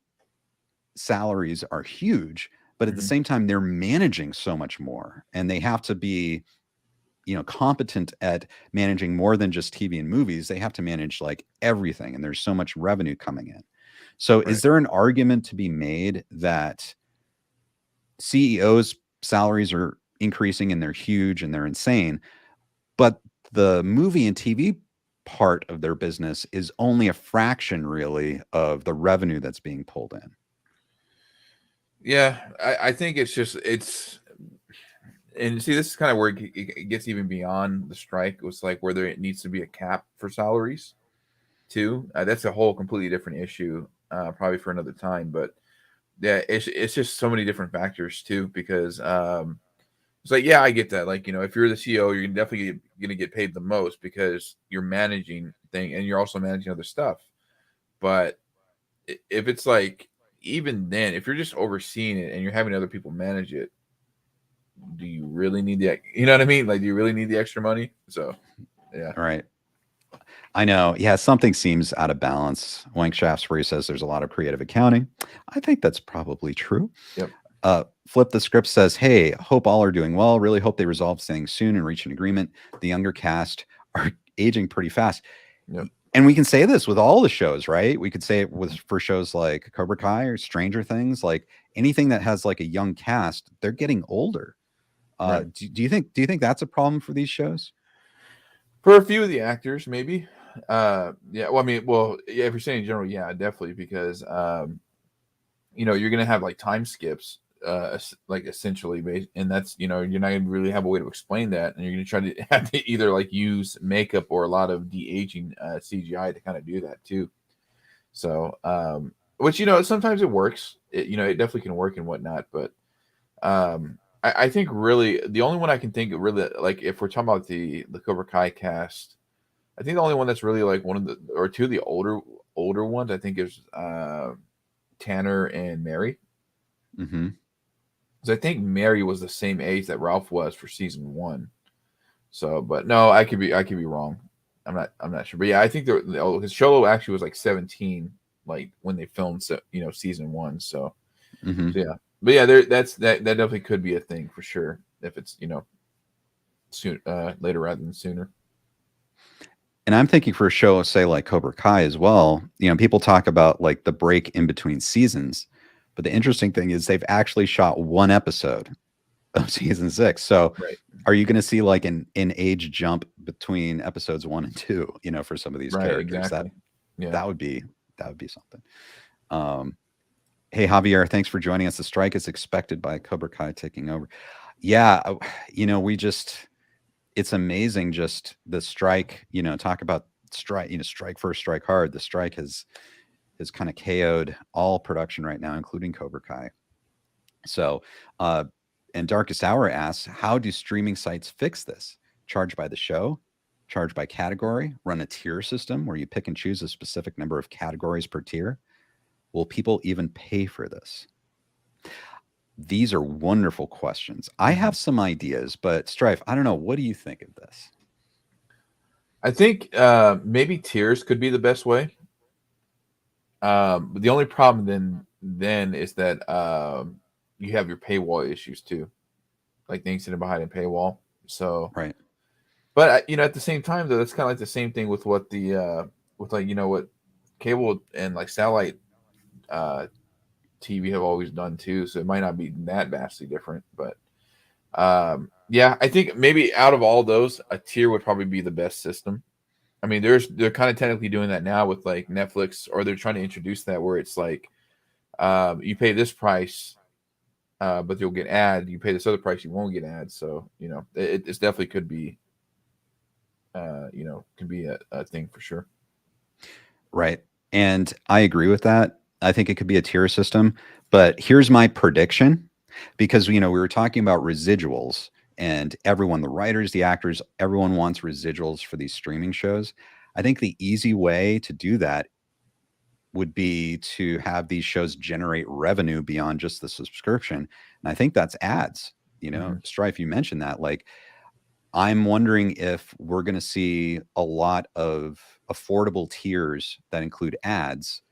salaries are huge, but at the same time, they're managing so much more, and they have to be, competent at managing more than just TV and movies. They have to manage like everything, and there's so much revenue coming in. So is there an argument to be made that CEOs' salaries are increasing and they're huge and they're insane, but the movie and TV part of their business is only a fraction really of the revenue that's being pulled in? Yeah, I think and see, this is kind of where it gets even beyond the strike. It was like whether it needs to be a cap for salaries too. That's a whole completely different issue, probably for another time. But yeah, it's just so many different factors too, because it's like, yeah, I get that. Like, if you're the CEO, you're definitely going to get paid the most because you're managing thing and you're also managing other stuff. But if it's like, even then, if you're just overseeing it and you're having other people manage it, do you really need you know what I mean? Like, do you really need the extra money? So, yeah. All right. I know. Yeah, something seems out of balance. Wank Shaftesbury says there's a lot of creative accounting. I think that's probably true. Yep. Flip the Script says, hey, hope all are doing well. Really hope they resolve things soon and reach an agreement. The younger cast are aging pretty fast. Yep. And we can say this with all the shows, right? We could say it for shows like Cobra Kai or Stranger Things, like anything that has like a young cast, they're getting older. Right. Do you think that's a problem for these shows? For a few of the actors, maybe. Yeah. Well, I mean, yeah. If you're saying in general, yeah, definitely, because you're gonna have like time skips, like essentially, and that's you're not gonna really have a way to explain that, and you're gonna try to have to either like use makeup or a lot of de-aging CGI to kind of do that too. So, which sometimes it works. It definitely can work and whatnot, but I think really the only one I can think of really, like, if we're talking about the Cobra Kai cast, I think the only one that's really like one of the or two of the older ones I think is Tanner and Mary. Mm-hmm. Because I think Mary was the same age that Ralph was for season 1. So, but no, I could be wrong. I'm not sure. But yeah, I think his Cholo actually was like 17, like when they filmed season 1. So, Mm-hmm. yeah. But yeah, that definitely could be a thing for sure if it's soon later rather than sooner. And I'm thinking for a show, say like Cobra Kai as well, people talk about like the break in between seasons, but the interesting thing is they've actually shot one episode of season 6. So Right. are you going to see like an age jump between episodes 1 and 2, for some of these Right. characters? Exactly. Yeah. That would be something. Hey, Javier, thanks for joining us. The strike is expected by Cobra Kai taking over. Yeah. It's amazing. Just the strike, talk about strike, strike first, strike hard. The strike has kind of KO'd all production right now, including Cobra Kai. So, and Darkest Hour asks, how do streaming sites fix this? Charge by the show, charge by category, run a tier system where you pick and choose a specific number of categories per tier. Will people even pay for this? These are wonderful questions. I have some ideas, but Strife, I don't know. What do you think of this? I think maybe tiers could be the best way. But the only problem then is that you have your paywall issues too, like things sitting behind a paywall. So, Right. but at the same time though, that's kind of like the same thing with what the with like what cable and like satellite TV have always done too. So it might not be that vastly different, but yeah, I think maybe out of all those, a tier would probably be the best system. I mean, they're kind of technically doing that now with like Netflix, or they're trying to introduce that where it's like you pay this price, but you'll get ads. You pay this other price, you won't get ads. So it's definitely could be, could be a thing for sure. Right. And I agree with that. I think it could be a tier system, but here's my prediction, because we were talking about residuals, and everyone, the writers, the actors, everyone wants residuals for these streaming shows. I think the easy way to do that would be to have these shows generate revenue beyond just the subscription. And I think that's ads. Strife, you mentioned that. Like, I'm wondering if we're going to see a lot of affordable tiers that include ads,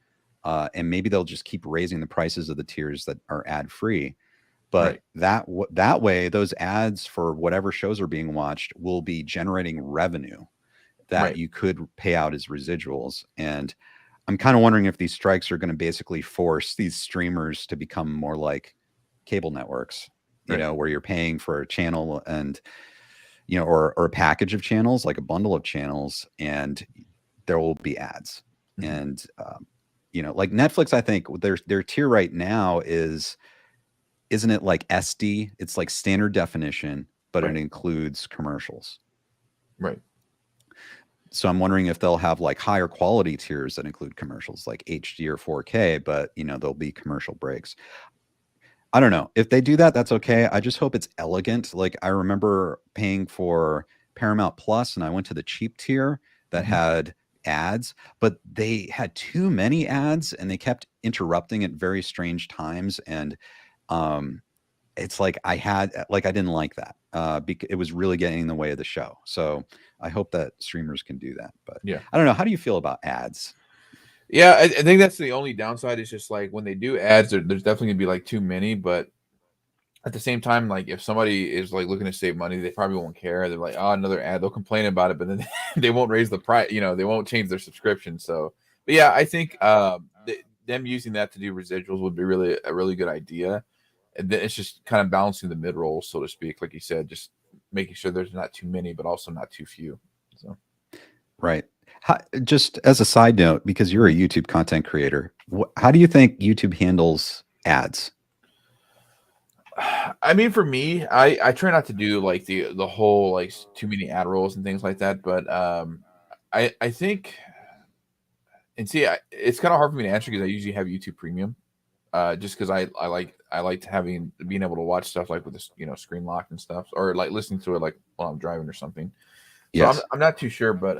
and maybe they'll just keep raising the prices of the tiers that are ad free. But Right. that way, those ads for whatever shows are being watched will be generating revenue that Right. you could pay out as residuals. And I'm kind of wondering if these strikes are going to basically force these streamers to become more like cable networks, where you're paying for a channel and, or a package of channels, like a bundle of channels, and there will be ads. Mm-hmm. And, like Netflix, I think their tier right now isn't it like SD? It's like standard definition, but Right. it includes commercials. Right. So I'm wondering if they'll have like higher quality tiers that include commercials, like HD or 4K, but there'll be commercial breaks. I don't know. If they do that, that's okay. I just hope it's elegant. Like, I remember paying for Paramount Plus, and I went to the cheap tier that had ads, but they had too many ads, and they kept interrupting at very strange times. And it's like I didn't like that, because it was really getting in the way of the show. So I hope that streamers can do that. But Yeah, I don't know. How do you feel about ads? Yeah, I think that's the only downside. Is just like when they do ads, there's definitely gonna be like too many. But at the same time, like if somebody is like looking to save money, they probably won't care. They're like, oh, another ad. They'll complain about it, but then they won't raise the price. They won't change their subscription. So, but yeah, I think them using that to do residuals would be a really good idea. and then it's just kind of balancing the mid roll, so to speak, like you said, just making sure there's not too many, but also not too few. So, right. Just as a side note, because you're a YouTube content creator, how do you think YouTube handles ads? I mean, for me, I try not to do like the whole like too many ad rolls and things like that, but I think, and see, it's kind of hard for me to answer because I usually have YouTube Premium, just because I like having being able to watch stuff like with this, screen locked and stuff, or like listening to it like while I'm driving or something. So Yes. I'm not too sure, but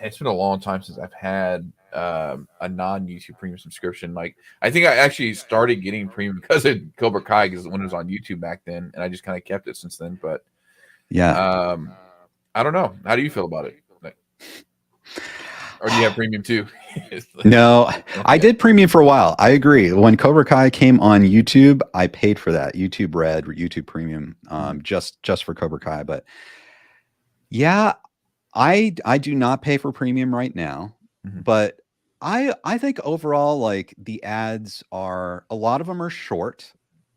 it's been a long time since I've had a non-YouTube Premium subscription. Like I think I actually started getting Premium because of Cobra Kai, because when it was on YouTube back then, and I just kind of kept it since then. But Yeah. I don't know. How do you feel about it? Like, or do you have Premium too? No, I did Premium for a while. I agree. When Cobra Kai came on YouTube, I paid for that YouTube Red, YouTube Premium, just for Cobra Kai. But yeah, I do not pay for Premium right now. But I think overall, like the ads are, a lot of them are short,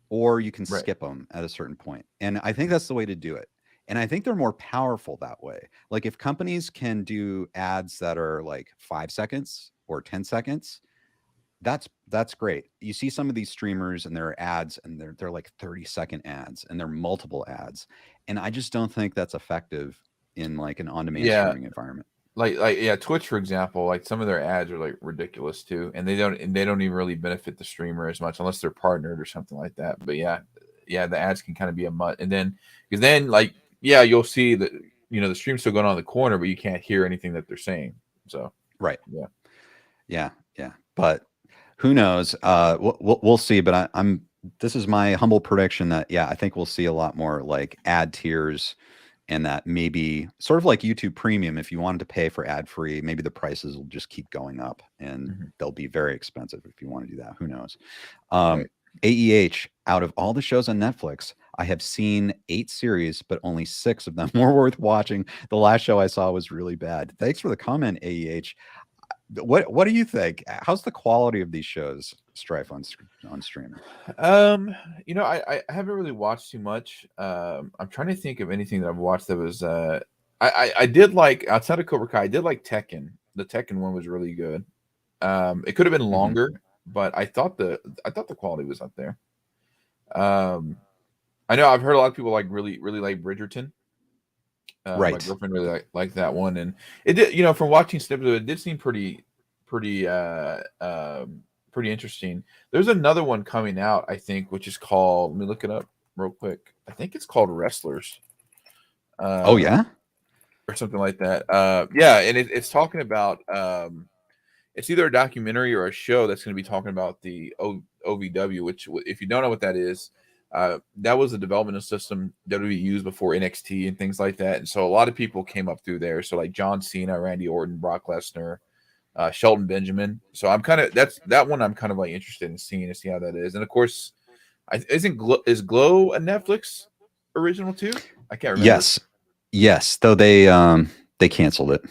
or you can skip them at a certain point. And I think that's the way to do it. And I think they're more powerful that way. Like if companies can do ads that are like 5 seconds or 10 seconds, that's great. You see some of these streamers and their ads, and they're like 30-second ads, and they're multiple ads. And I just don't think that's effective in like an on-demand streaming environment. Like yeah, Twitch, for example, like some of their ads are like ridiculous too, and they don't even really benefit the streamer as much unless they're partnered or something like that. But yeah, the ads can kind of be a mutt, and then because then like you'll see that the stream's still going on in the corner, but you can't hear anything that they're saying. So right, yeah. But who knows? We'll see. But I'm this is my humble prediction that I think we'll see a lot more like ad tiers. And that maybe sort of like YouTube Premium, if you wanted to pay for ad free, maybe the prices will just keep going up, and they'll be very expensive if you want to do that. Who knows? AEH, out of all the shows on Netflix, I have seen 8 series, but only 6 of them were worth watching. The last show I saw was really bad. Thanks for the comment, AEH. What do you think? How's the quality of these shows, Strife, on streaming? I haven't really watched too much. I'm trying to think of anything that I've watched that was I did like, outside of Cobra Kai, I did like Tekken. The Tekken one was really good. It could have been longer, but I thought the quality was up there. I know I've heard a lot of people like really like Bridgerton. My girlfriend really liked that one, and it did. From watching snippets, it did seem pretty interesting. There's another one coming out, I think, which is called. Let me look it up real quick. I think it's called Wrestlers. Oh yeah, or something like that. And it's talking about. It's either a documentary or a show that's going to be talking about the OVW, which, if you don't know what that is, that was a development system WWE used before NXT and things like that. And so a lot of people came up through there. So like John Cena, Randy Orton, Brock Lesnar, Shelton Benjamin. So I'm kind of that one I'm kind of like interested in seeing to see how that is. And of course, is Glow a Netflix original too? I can't remember. Yes. Though they canceled it.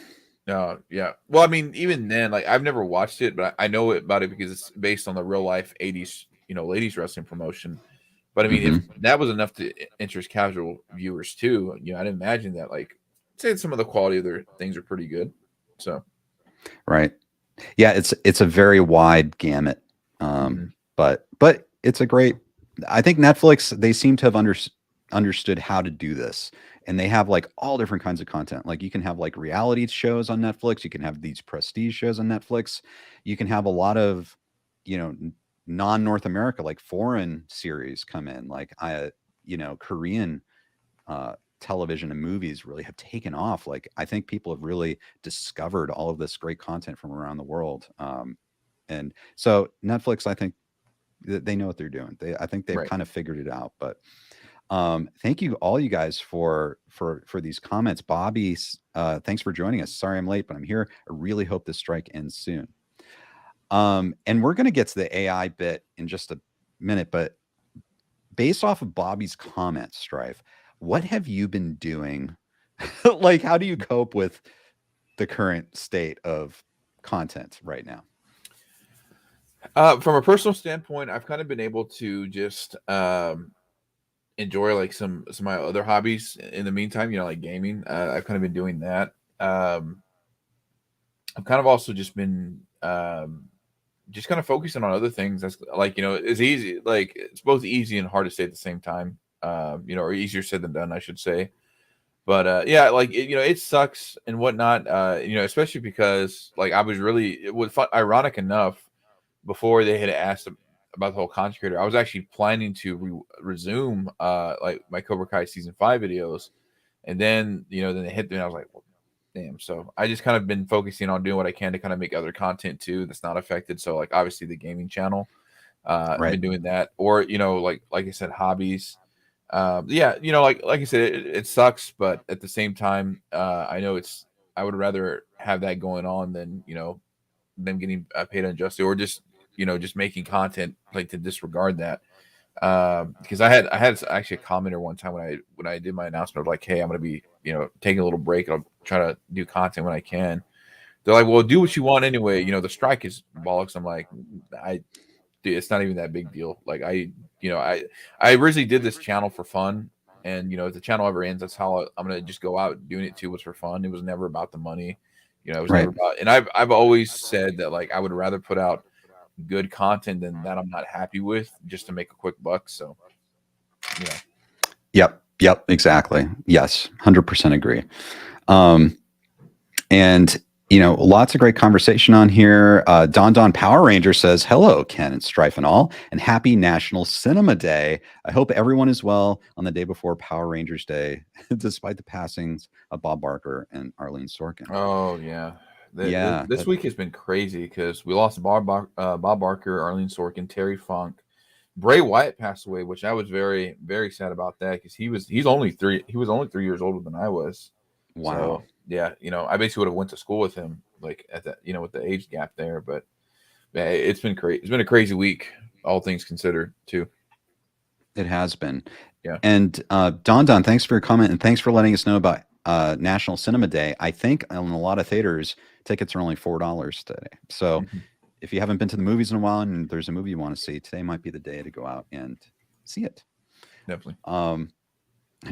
Yeah. Well, I mean, even then, like I've never watched it, but I know about it because it's based on the real life 80s, ladies wrestling promotion. But I mean, if that was enough to interest casual viewers too, I'd imagine that, like, say some of the quality of their things are pretty good. So, right, yeah, it's a very wide gamut, but it's a great. I think Netflix, they seem to have understood how to do this, and they have like all different kinds of content. Like you can have like reality shows on Netflix, you can have these prestige shows on Netflix, you can have a lot of non-North America, like foreign series come in, like Korean television and movies really have taken off. Like I think people have really discovered all of this great content from around the world, and so Netflix, I think they know what they're doing. I think they've kind of figured it out. But thank you all, you guys, for these comments. Bobby, thanks for joining us. Sorry I'm late, but I'm here. I really hope this strike ends soon. And we're going to get to the AI bit in just a minute, but based off of Bobby's comments, Strife, what have you been doing? Like, how do you cope with the current state of content right now? From a personal standpoint, I've kind of been able to just enjoy like some of my other hobbies in the meantime. Like gaming. I've kind of been doing that. I've kind of also just kind of focusing on other things. That's like it's easy. Like it's both easy and hard to say at the same time. Or easier said than done, I should say. But yeah, like it sucks and whatnot. Especially because like I was really it was ironic enough before they had asked about the whole content creator. I was actually planning to resume like my Cobra Kai season 5 videos, and then then they hit me, and I was like, well, damn. So I just kind of been focusing on doing what I can to kind of make other content too that's not affected. So like obviously the gaming channel, I've Right. been doing that, or like I said, hobbies. Yeah, like I said, it sucks, but at the same time, I know I would rather have that going on than them getting paid unjustly, or just making content like to disregard that. Because I had actually a commenter one time when I did my announcement of like, hey, I'm gonna be taking a little break. I'll try to do content when I can. They're like, well, do what you want anyway. The strike is bollocks. I'm like, dude, it's not even that big deal. Like I originally did this channel for fun, and if the channel ever ends, that's how I'm gonna just go out doing it too. Was for fun. It was never about the money. It was never Right. about. And I've always said that like I would rather put out good content than that I'm not happy with just to make a quick buck. So you know. Yep. Exactly. Yes. 100% agree. Um, and lots of great conversation on here. Don Power Ranger says, hello, Ken and Strife and all, and happy National Cinema Day. I hope everyone is well on the day before Power Rangers Day, despite the passings of Bob Barker and Arlene Sorkin. Oh yeah. Yeah. This week has been crazy because we lost Bob Barker, Arlene Sorkin, Terry Funk, Bray Wyatt passed away, which I was very, very sad about that because he was only 3 years older than I was. Wow. So yeah, I basically would have went to school with him, like at that, with the age gap there. But yeah, it's been crazy. It's been a crazy week, all things considered, too. It has been. Yeah. And Don, thanks for your comment, and thanks for letting us know about National Cinema Day. I think in a lot of theaters, tickets are only $4 today. So Mhm. if you haven't been to the movies in a while and there's a movie you want to see, today might be the day to go out and see it. Definitely.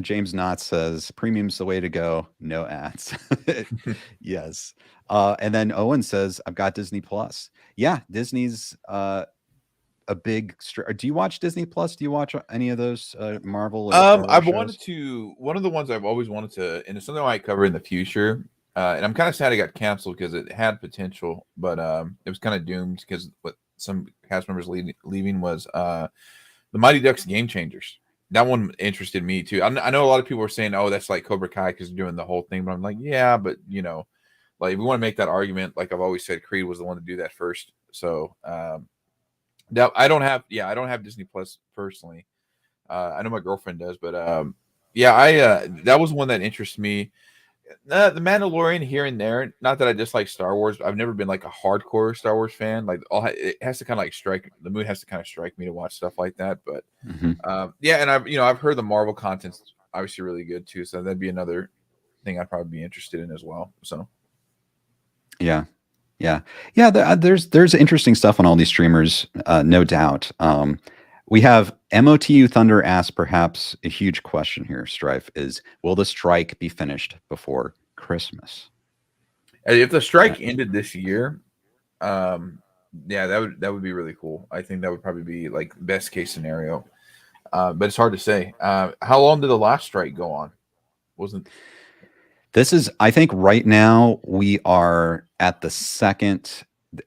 James Knott says premium's the way to go. No ads. Yes. And then Owen says, I've got Disney Plus. Yeah, Disney's a big. Do you watch Disney Plus? Do you watch any of those Marvel or Star Wars I've shows? wanted to. One of the ones I've always wanted to, and it's something I might cover in the future. And I'm kind of sad it got canceled because it had potential, but it was kind of doomed because what some cast members leaving was the Mighty Ducks Game Changers. That one interested me too. I know a lot of people are saying, "Oh, that's like Cobra Kai because they're doing the whole thing," but I'm like, yeah, but like if we want to make that argument, like I've always said, Creed was the one to do that first. So that I don't have Disney Plus personally. I know my girlfriend does, but yeah, I that was one that interests me. The Mandalorian here and there. Not that I dislike Star Wars. I've never been like a hardcore Star Wars fan. Like it has to kind of like strike the mood has to kind of strike me to watch stuff like that. But Mm-hmm. yeah, and I've heard the Marvel content's obviously really good too. So that'd be another thing I'd probably be interested in as well. So Yeah. There's interesting stuff on all these streamers, no doubt. We have MOTU Thunder asks perhaps a huge question here. Strife is: will the strike be finished before Christmas? if the strike ended this year, yeah, that would be really cool. I think that would probably be like best case scenario. But it's hard to say. How long did the last strike go on? Wasn't This is, I think, right now we are at the second.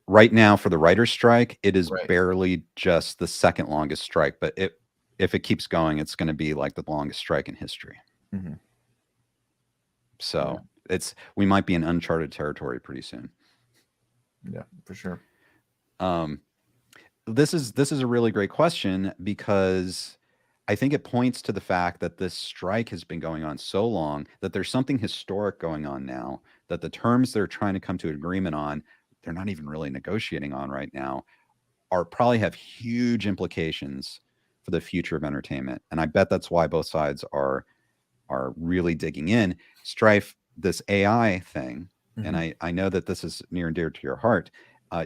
Right now for the writer's strike, it is right? barely just the second longest strike. But if it keeps going, it's going to be like the longest strike in history. Mm-hmm. So we might be in uncharted territory pretty soon. Yeah, for sure. This is a really great question because I think it points to the fact that this strike has been going on so long that there's something historic going on now, that the terms they're trying to come to an agreement on, they're not even really negotiating on right now, are probably have huge implications for the future of entertainment. And I bet that's why both sides are really digging in. Strife, this AI thing, Mm-hmm. and I know that this is near and dear to your heart.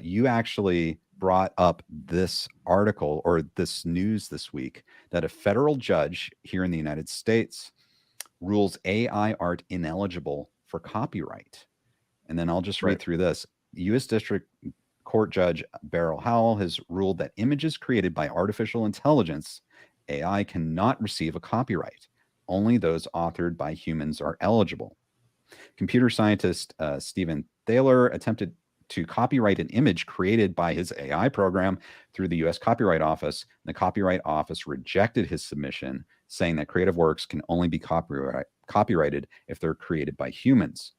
You actually brought up this article or this news this week that a federal judge here in the United States rules AI art ineligible for copyright. And then I'll just read through this. U.S. District Court Judge Beryl Howell has ruled that images created by artificial intelligence, AI, cannot receive a copyright. Only those authored by humans are eligible. Computer scientist Stephen Thaler attempted to copyright an image created by his AI program through the U.S. Copyright Office. The Copyright Office rejected his submission, saying that creative works can only be copyrighted if they're created by humans.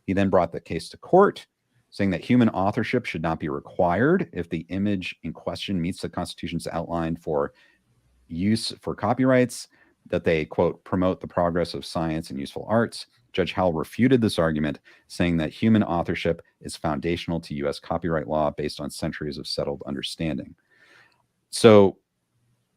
He then brought the case to court, saying that human authorship should not be required if the image in question meets the Constitution's outline for use for copyrights, that they, quote, promote the progress of science and useful arts. Judge Howell refuted this argument, saying that human authorship is foundational to U.S. copyright law based on centuries of settled understanding. So,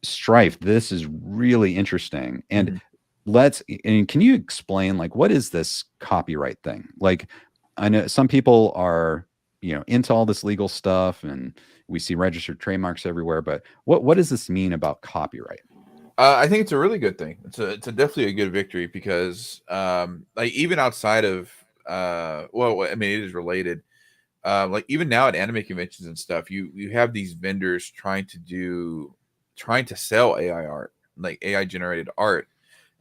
Strife, this is really interesting. And can you explain, like, what is this copyright thing? Like, I know some people are, into all this legal stuff, and we see registered trademarks everywhere, but what does this mean about copyright? I think it's a really good thing. It's definitely a good victory because, like, even outside of, well, I mean, it is related. Like, even now at anime conventions and stuff, you have these vendors trying to sell AI art, like AI generated art,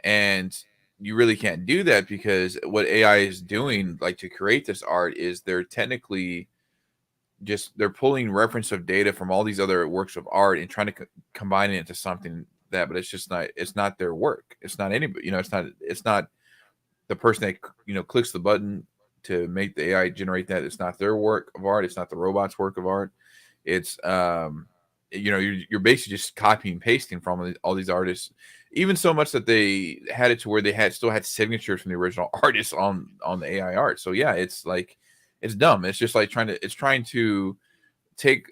and you really can't do that because what AI is doing, like, to create this art, is they're technically they're pulling reference of data from all these other works of art and trying to combine it into something that, but it's not their work. It's not anybody, it's not the person that, clicks the button to make the AI generate that. It's not their work of art. It's not the robot's work of art. It's, you're basically just copying and pasting from all these artists, even so much that they had it to where they still had signatures from the original artists on the AI art. So yeah, it's like, it's dumb. It's just like trying to take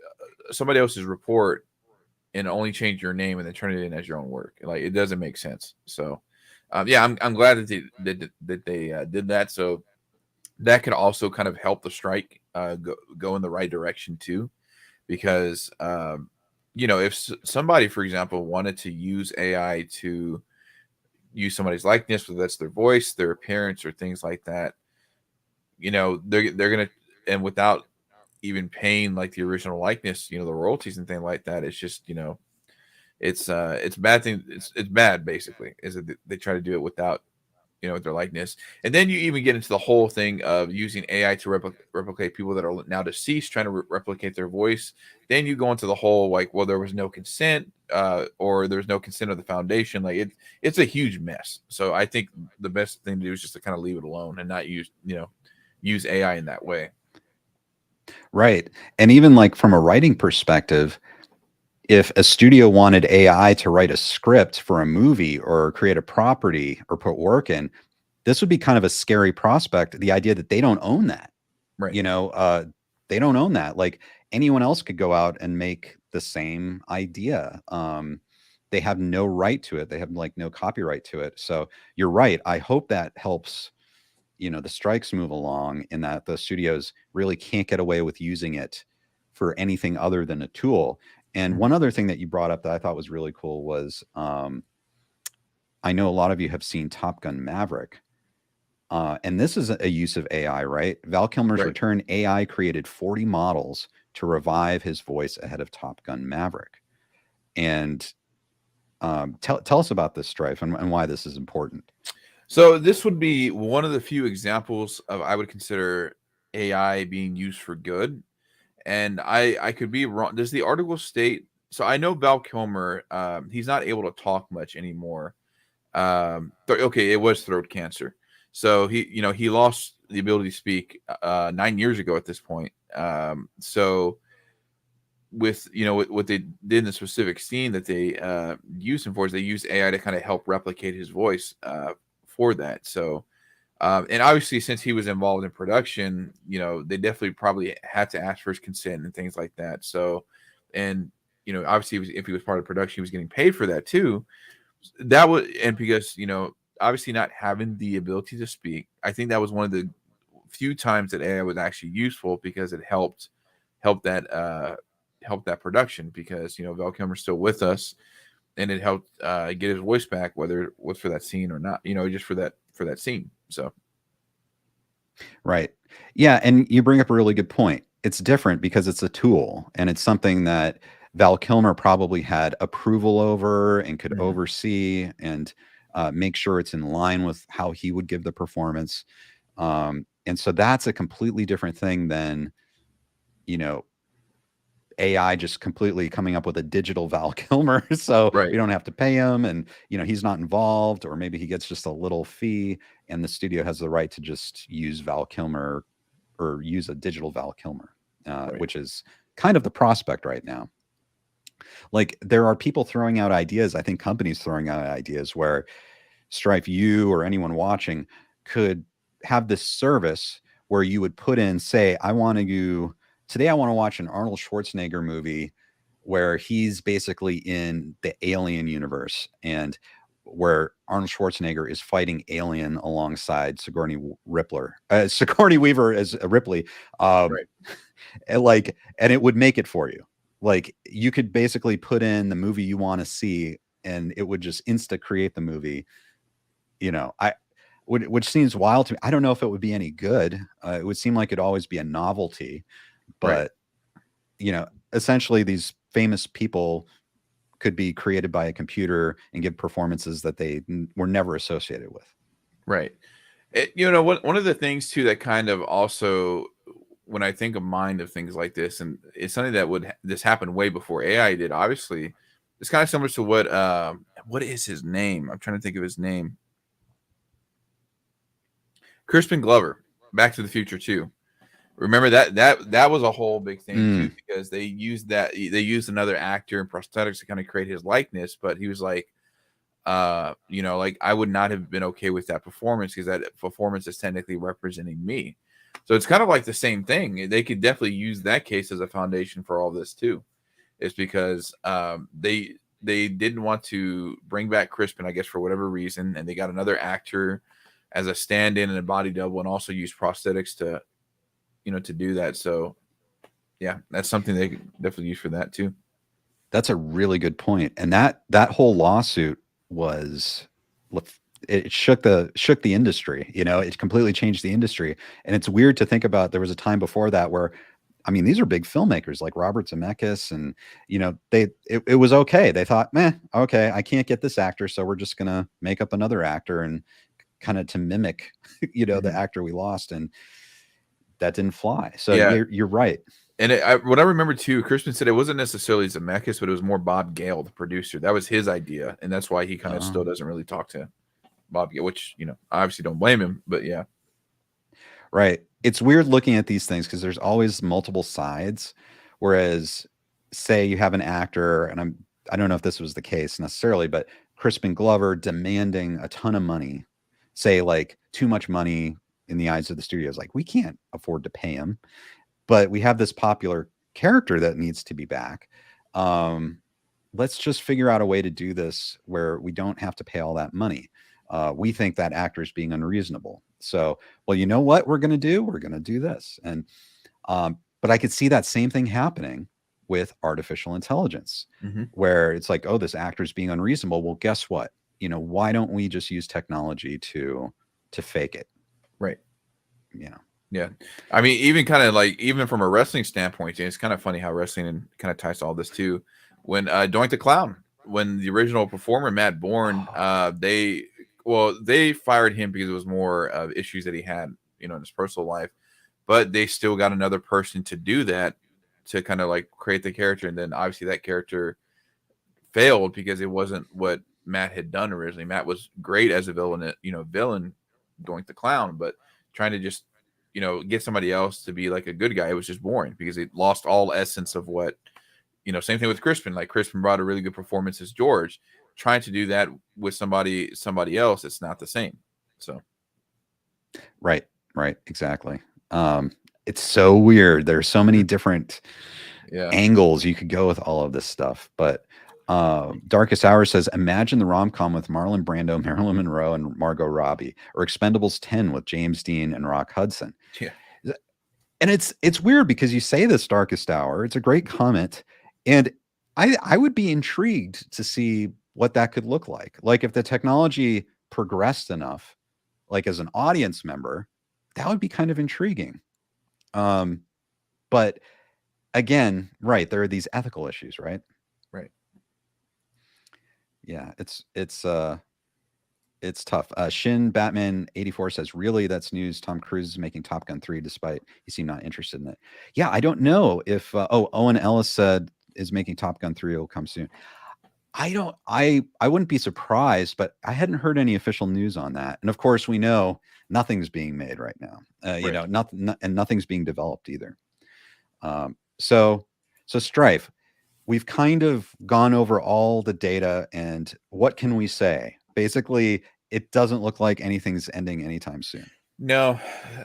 somebody else's report and only change your name and then turn it in as your own work. Like, it doesn't make sense. So, yeah, I'm glad that they did that. So that could also kind of help the strike go in the right direction too, because if somebody, for example, wanted to use AI to use somebody's likeness, whether that's their voice, their appearance, or things like that, they're gonna, and without even paying like the original likeness, the royalties and things like that, it's just, it's bad thing. It's bad, basically, is that they try to do it without, their likeness. And then you even get into the whole thing of using AI to replicate people that are now deceased, trying to replicate their voice. Then you go into the whole, like, well, there was no consent, or there's no consent of the foundation. Like, it's a huge mess. So I think the best thing to do is just to kind of leave it alone and not use AI in that way. Right. And even like from a writing perspective, if a studio wanted AI to write a script for a movie or create a property or put work in, this would be kind of a scary prospect. The idea that they don't own that, Right. They don't own that. Like, anyone else could go out and make the same idea. They have no right to it. They have like no copyright to it. So you're right. I hope that helps, the strikes move along, in that the studios really can't get away with using it for anything other than a tool. And one other thing that you brought up that I thought was really cool was, I know a lot of you have seen Top Gun Maverick, and this is a use of AI, right? Val Kilmer's Return, AI created 40 models to revive his voice ahead of Top Gun Maverick. And tell us about this, Strife, and why this is important. So this would be one of the few examples of, I would consider, AI being used for good. And I could be wrong. Does the article state? So I know Val Kilmer, he's not able to talk much anymore. Okay, it was throat cancer. So he lost the ability to speak 9 years ago at this point. So with what they did in the specific scene that they used him for, is they used AI to kind of help replicate his voice for that. So and obviously, since he was involved in production, they definitely probably had to ask for his consent and things like that. So, and obviously, if he was part of production, he was getting paid for that too. That was, and because obviously not having the ability to speak, I think that was one of the few times that AI was actually useful, because it helped that helped that production because Val Kilmer's still with us, and it helped get his voice back, whether it was for that scene or not. Just for that scene. So. Right. Yeah, and you bring up a really good point. It's different because it's a tool, and it's something that Val Kilmer probably had approval over and could oversee and make sure it's in line with how he would give the performance. And so that's a completely different thing than, AI just completely coming up with a digital Val Kilmer. So Right. we don't have to pay him, and he's not involved, or maybe he gets just a little fee, and the studio has the right to just use Val Kilmer or use a digital Val Kilmer, which is kind of the prospect right now. Like, there are people throwing out ideas. I think companies throwing out ideas where Strife, you or anyone watching could have this service where you would put in, say, today I want to watch an Arnold Schwarzenegger movie where he's basically in the Alien universe, and where Arnold Schwarzenegger is fighting Alien alongside Sigourney Weaver as Ripley. Right. And it would make it for you. Like, you could basically put in the movie you want to see, and it would just insta create the movie. Which seems wild to me. I don't know if it would be any good. It would seem like it'd always be a novelty, but essentially these famous people could be created by a computer and give performances that they were never associated with. Right. One of the things too that kind of also, when I think of things like this, and it's something that this happened way before AI did. Obviously, it's kind of similar to what is his name? I'm trying to think of his name. Crispin Glover, Back to the Future 2. Remember that was a whole big thing too, because they used another actor and prosthetics to kind of create his likeness, but he was like, like, I would not have been okay with that performance because that performance is technically representing me. So it's kind of like the same thing. They could definitely use that case as a foundation for all this too. It's because they didn't want to bring back Crispin, I guess, for whatever reason, and they got another actor as a stand-in and a body double, and also use prosthetics to do that. So yeah, that's something they could definitely use for that too. That's a really good point. And that whole lawsuit it shook the industry. It completely changed the industry. And it's weird to think about. There was a time before that where, I mean, these are big filmmakers like Robert Zemeckis, and it was okay. They thought, okay, I can't get this actor, so we're just gonna make up another actor and kind of to mimic, the actor we lost, and that didn't fly. So you're right. And what I remember too, Crispin said it wasn't necessarily Zemeckis, but it was more Bob Gale, the producer. That was his idea, and that's why he kind of still doesn't really talk to Bob Gale, which I obviously don't blame him, but yeah. Right. It's weird looking at these things because there's always multiple sides. Whereas, say you have an actor, and I don't know if this was the case necessarily, but Crispin Glover demanding a ton of money, say like too much money in the eyes of the studios, like, we can't afford to pay him, but we have this popular character that needs to be back. Let's just figure out a way to do this where we don't have to pay all that money. We think that actor is being unreasonable. So, well, you know what we're going to do? We're going to do this. And, but I could see that same thing happening with artificial intelligence, where it's like, oh, this actor is being unreasonable. Well, guess what? Why don't we just use technology to fake it? Right. Yeah. I mean, even from a wrestling standpoint, it's kind of funny how wrestling kind of ties to all this too. When Doink the Clown, when the original performer, Matt Bourne, they fired him because it was more of issues that he had, in his personal life, but they still got another person to do that, to kind of like create the character. And then obviously that character failed because it wasn't what Matt had done originally. Matt was great as a villain, Doink the Clown, but trying to just, get somebody else to be like a good guy, it was just boring because it lost all essence of what, same thing with Crispin. Like, Crispin brought a really good performance as George. Trying to do that with somebody else, it's not the same. So right, exactly. It's so weird. There's so many different angles you could go with all of this stuff. But Darkest Hour says, imagine the rom-com with Marlon Brando, Marilyn Monroe, and Margot Robbie, or Expendables 10 with James Dean and Rock Hudson. Yeah. And it's weird because you say this, Darkest Hour. It's a great comment. And I would be intrigued to see what that could look like. Like if the technology progressed enough, like as an audience member, that would be kind of intriguing. But again, right, there are these ethical issues, right? Right. Yeah, it's tough. Shin Batman 84 says, really, that's news. Tom Cruise is making Top Gun 3 despite he seemed not interested in it. Yeah, I don't know if Owen Ellis said is making Top Gun 3 will come soon. I wouldn't be surprised, but I hadn't heard any official news on that. And of course, we know nothing's being made right now. You know, nothing's being developed either. So Strife, we've kind of gone over all the data, and what can we say? Basically, it doesn't look like anything's ending anytime soon. No,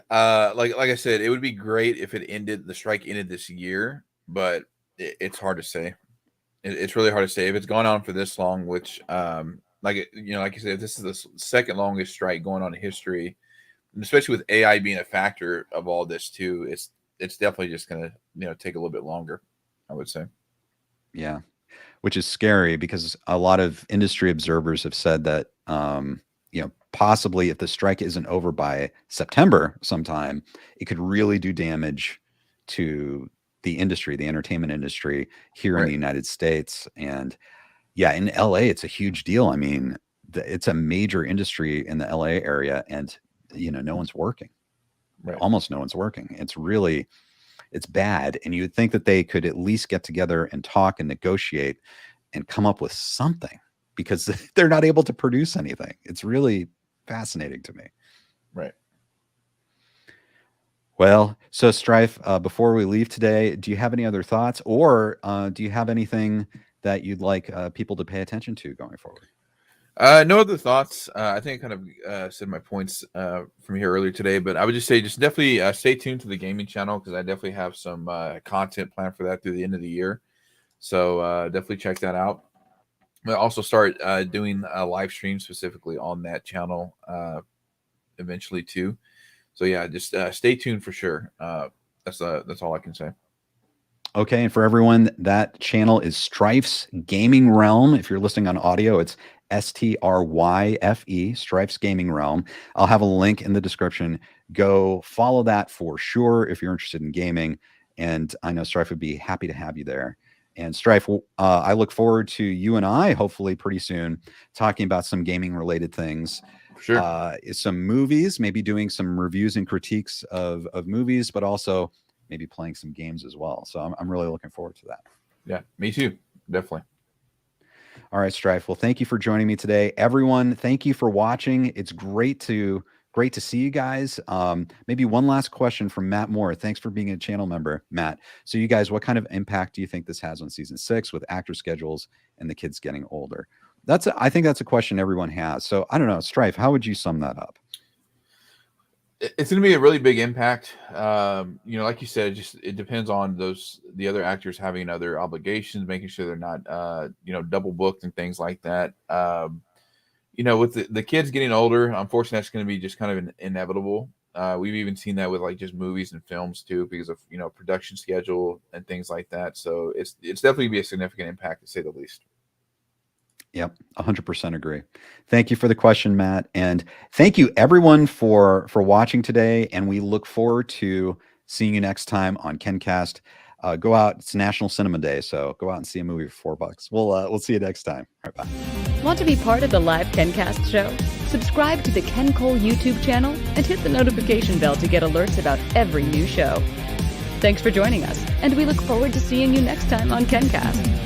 like I said, it would be great if the strike ended this year, but it's hard to say. It's really hard to say if it's gone on for this long, which, like you said, this is the second longest strike going on in history, and especially with AI being a factor of all this too. It's definitely just going to, take a little bit longer, I would say. Yeah, which is scary because a lot of industry observers have said that, possibly if the strike isn't over by September sometime, it could really do damage to the industry, the entertainment industry here in the United States. And yeah, in LA, it's a huge deal. I mean, it's a major industry in the LA area, and, no one's working. Right. Almost no one's working. It's bad. And you would think that they could at least get together and talk and negotiate and come up with something, because they're not able to produce anything. It's really fascinating to me. Right. Well, so Strife, before we leave today, do you have any other thoughts, or do you have anything that you'd like people to pay attention to going forward? No other thoughts. I think I kind of said my points from here earlier today, but I would just say, just definitely stay tuned to the gaming channel, because I definitely have some content planned for that through the end of the year. So definitely check that out. We'll also start doing a live stream specifically on that channel eventually too. So yeah, just stay tuned for sure. That's all I can say. Okay, and for everyone, that channel is Strife's Gaming Realm. If you're listening on audio, it's STRYFE, Strife's Gaming Realm. I'll have a link in the description. Go follow that for sure if you're interested in gaming. And I know Strife would be happy to have you there. And Strife, I look forward to you and I, hopefully pretty soon, talking about some gaming related things. Sure. Some movies, maybe doing some reviews and critiques of movies, but also maybe playing some games as well. So I'm really looking forward to that. Yeah, me too. Definitely. All right, Strife. Well, thank you for joining me today. Everyone, thank you for watching. It's great to see you guys. Maybe one last question from Matt Moore. Thanks for being a channel member, Matt. So you guys, what kind of impact do you think this has on season 6 with actor schedules and the kids getting older? I think that's a question everyone has. So I don't know, Strife, how would you sum that up? It's going to be a really big impact. Like you said, it depends on the other actors having other obligations, making sure they're not, double booked and things like that. With the kids getting older, unfortunately, that's going to be just kind of inevitable. We've even seen that with like just movies and films too, because of production schedule and things like that. So it's definitely be a significant impact, to say the least. Yep, 100% agree. Thank you for the question, Matt, and thank you everyone for watching today. And we look forward to seeing you next time on KenCast. Go out; it's National Cinema Day, so go out and see a movie for $4. We'll see you next time. All right, bye. Want to be part of the live KenCast show? Subscribe to the Ken Cole YouTube channel and hit the notification bell to get alerts about every new show. Thanks for joining us, and we look forward to seeing you next time on KenCast.